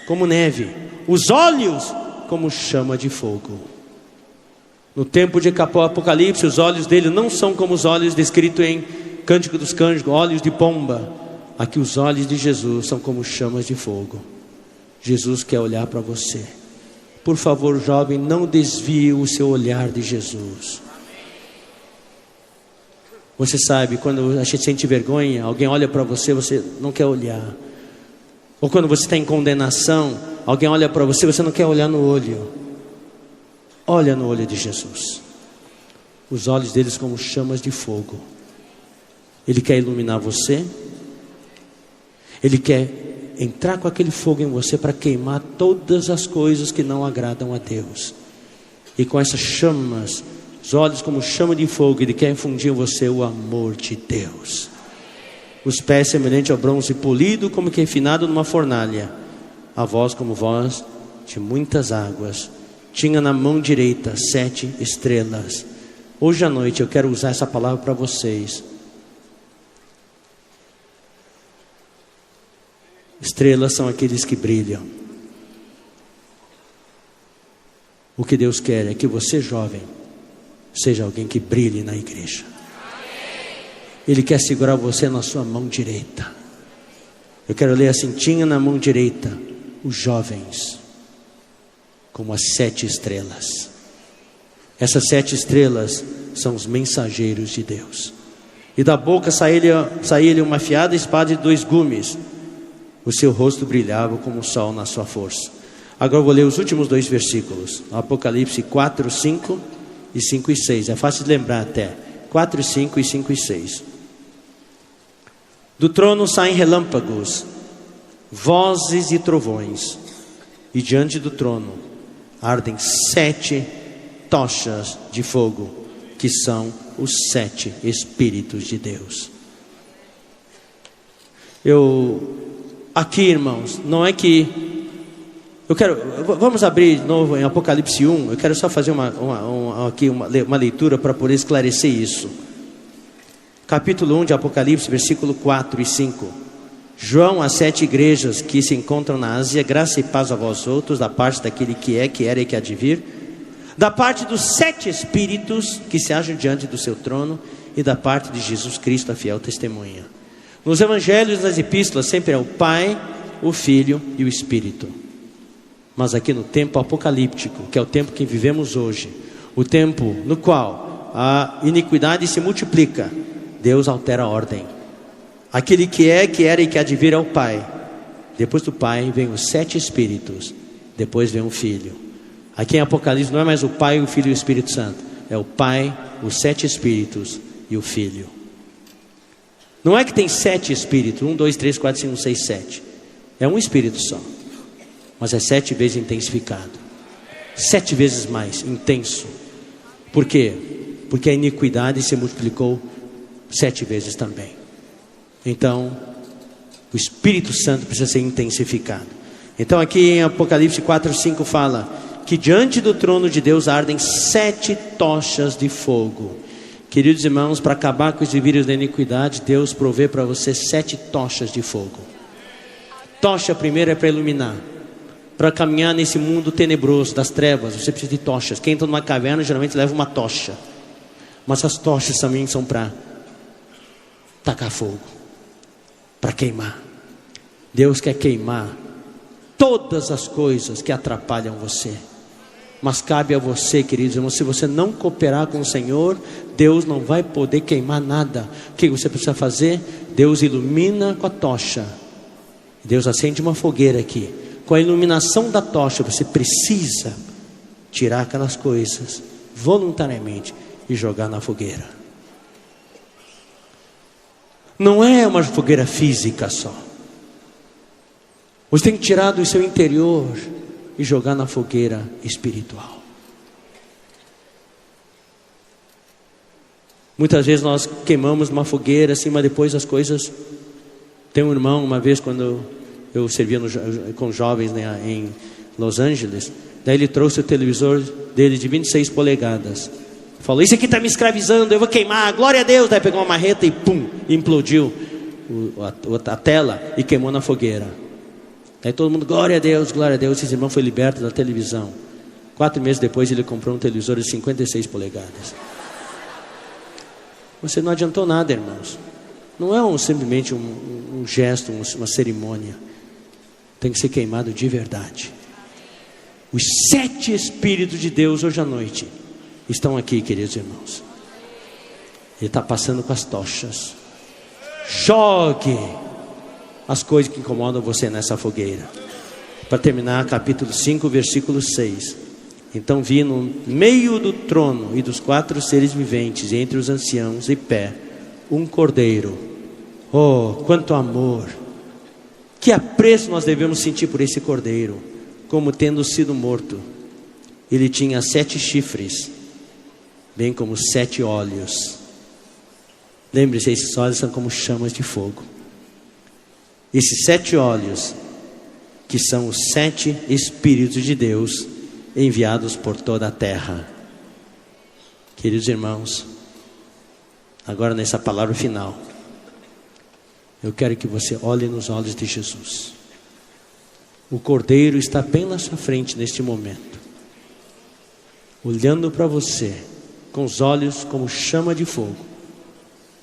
como neve. Os olhos como chama de fogo. No tempo de Apocalipse, os olhos dele não são como os olhos descritos em Cântico dos Cânticos, olhos de pomba. Aqui os olhos de Jesus são como chamas de fogo. Jesus quer olhar para você. Por favor, jovem, não desvie o seu olhar de Jesus. Você sabe, quando a gente sente vergonha, alguém olha para você, você não quer olhar. Ou quando você está em condenação, alguém olha para você, você não quer olhar no olho. Olha no olho de Jesus. Os olhos deles como chamas de fogo. Ele quer iluminar você. Ele quer entrar com aquele fogo em você para queimar todas as coisas que não agradam a Deus. E com essas chamas, os olhos como chama de fogo, Ele quer infundir em você o amor de Deus. Os pés semelhantes ao bronze polido, como que refinado numa fornalha. A voz como voz de muitas águas. Tinha na mão direita 7 estrelas. Hoje à noite eu quero usar essa palavra para vocês. Estrelas são aqueles que brilham. O que Deus quer é que você, jovem, seja alguém que brilhe na igreja. Ele quer segurar você na sua mão direita. Eu quero ler assim: tinha na mão direita os jovens como as 7 estrelas. Essas 7 estrelas são os mensageiros de Deus. E da boca saía-lhe uma afiada espada de 2 gumes. O seu rosto brilhava como o sol na sua força. Agora eu vou ler os últimos 2 versículos. Apocalipse 4, 5 e 5 e 6. É fácil de lembrar até. 4 e 5 e 5 e 6. Do trono saem relâmpagos, vozes e trovões. E diante do trono ardem 7 tochas de fogo, que são os 7 Espíritos de Deus. Aqui, irmãos, não é que vamos abrir de novo em Apocalipse 1. Eu quero só fazer uma leitura para poder esclarecer isso. Capítulo 1 de Apocalipse, versículo 4 e 5. João, às 7 igrejas que se encontram na Ásia, graça e paz a vós outros, da parte daquele que é, que era e que há de vir, da parte dos 7 Espíritos que se acham diante do seu trono, e da parte de Jesus Cristo, a fiel testemunha. Nos evangelhos e nas epístolas sempre é o Pai, o Filho e o Espírito. Mas aqui no tempo apocalíptico, que é o tempo que vivemos hoje, o tempo no qual a iniquidade se multiplica, Deus altera a ordem. Aquele que é, que era e que há de vir é o Pai. Depois do Pai vem os 7 Espíritos. Depois vem o Filho. Aqui em Apocalipse não é mais o Pai, o Filho e o Espírito Santo. É o Pai, os 7 Espíritos e o Filho. Não é que tem 7 espíritos, 1, 2, 3, 4, 5, 6, 7. É um espírito só, mas é 7 vezes intensificado, 7 vezes mais intenso. Por quê? Porque a iniquidade se multiplicou 7 vezes também. Então, o Espírito Santo precisa ser intensificado. Então aqui em Apocalipse 4, 5 fala que diante do trono de Deus ardem 7 tochas de fogo. Queridos irmãos, para acabar com os vírus da iniquidade, Deus provê para você 7 tochas de fogo. Tocha primeiro é para iluminar. Para caminhar nesse mundo tenebroso, das trevas, você precisa de tochas. Quem entra numa caverna geralmente leva uma tocha. Mas as tochas também são para tacar fogo, para queimar. Deus quer queimar todas as coisas que atrapalham você. Mas cabe a você, queridos irmãos, se você não cooperar com o Senhor, Deus não vai poder queimar nada. O que você precisa fazer? Deus ilumina com a tocha. Deus acende uma fogueira aqui. Com a iluminação da tocha, você precisa tirar aquelas coisas voluntariamente e jogar na fogueira. Não é uma fogueira física só. Você tem que tirar do seu interior e jogar na fogueira espiritual. Muitas vezes nós queimamos uma fogueira assim, mas depois as coisas... Tem um irmão, uma vez quando eu servia com jovens, né, em Los Angeles, daí ele trouxe o televisor dele de 26 polegadas. Falou, isso aqui está me escravizando, eu vou queimar, glória a Deus. Daí pegou uma marreta e pum, implodiu a tela e queimou na fogueira. Aí todo mundo, glória a Deus, glória a Deus. Esse irmão foi liberto da televisão. 4 meses depois ele comprou um televisor de 56 polegadas. Você não adiantou nada, irmãos. Não é simplesmente um gesto, uma cerimônia. Tem que ser queimado de verdade. Os 7 Espíritos de Deus hoje à noite estão aqui, queridos irmãos. Ele está passando com as tochas. Jogue as coisas que incomodam você nessa fogueira. Para terminar, capítulo 5, versículo 6. Então vi no meio do trono e dos 4 seres viventes, e entre os anciãos e pé, um cordeiro. Oh, quanto amor! Que apreço nós devemos sentir por esse cordeiro, como tendo sido morto. Ele tinha 7 chifres, bem como 7 olhos. Lembre-se, esses olhos são como chamas de fogo. Esses 7 olhos, que são os 7 Espíritos de Deus, enviados por toda a terra. Queridos irmãos, agora nessa palavra final, eu quero que você olhe nos olhos de Jesus. O Cordeiro está bem na sua frente neste momento, olhando para você, com os olhos como chama de fogo.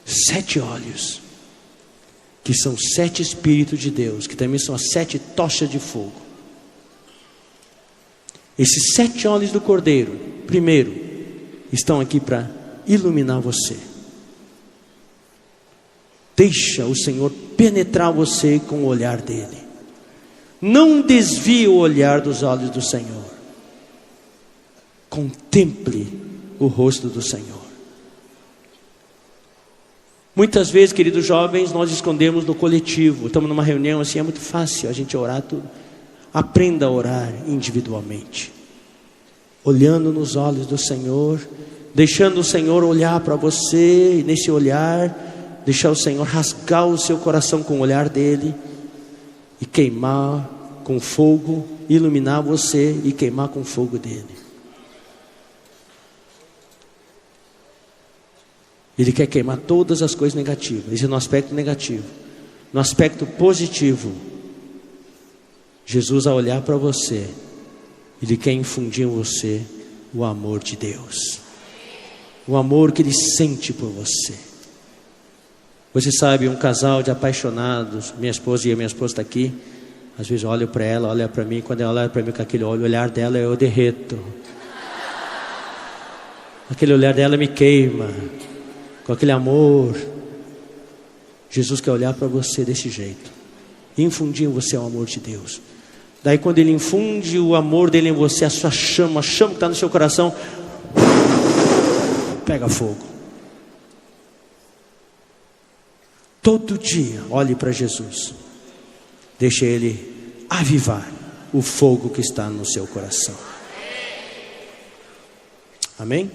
7 olhos, que são 7 Espíritos de Deus, que também são as 7 tochas de fogo. Esses 7 olhos do Cordeiro, primeiro, estão aqui para iluminar você. Deixa o Senhor penetrar você com o olhar dele. Não desvie o olhar dos olhos do Senhor. Contemple o rosto do Senhor. Muitas vezes, queridos jovens, nós escondemos no coletivo. Estamos numa reunião assim, é muito fácil a gente orar tudo. Aprenda a orar individualmente, olhando nos olhos do Senhor, deixando o Senhor olhar para você, e nesse olhar, deixar o Senhor rasgar o seu coração com o olhar dele, e queimar com fogo, iluminar você e queimar com o fogo dele. Ele quer queimar todas as coisas negativas. Isso é no aspecto negativo. No aspecto positivo, Jesus, ao olhar para você, Ele quer infundir em você o amor de Deus, o amor que Ele sente por você. Você sabe, um casal de apaixonados, minha esposa está aqui, às vezes eu olho para ela, olha para mim, quando ela olha para mim com aquele olho, o olhar dela eu derreto, aquele olhar dela me queima, com aquele amor. Jesus quer olhar para você desse jeito, infundir em você o amor de Deus. Daí quando Ele infunde o amor dele em você, a sua chama, a chama que está no seu coração, pega fogo. Todo dia olhe para Jesus. Deixe Ele avivar o fogo que está no seu coração. Amém?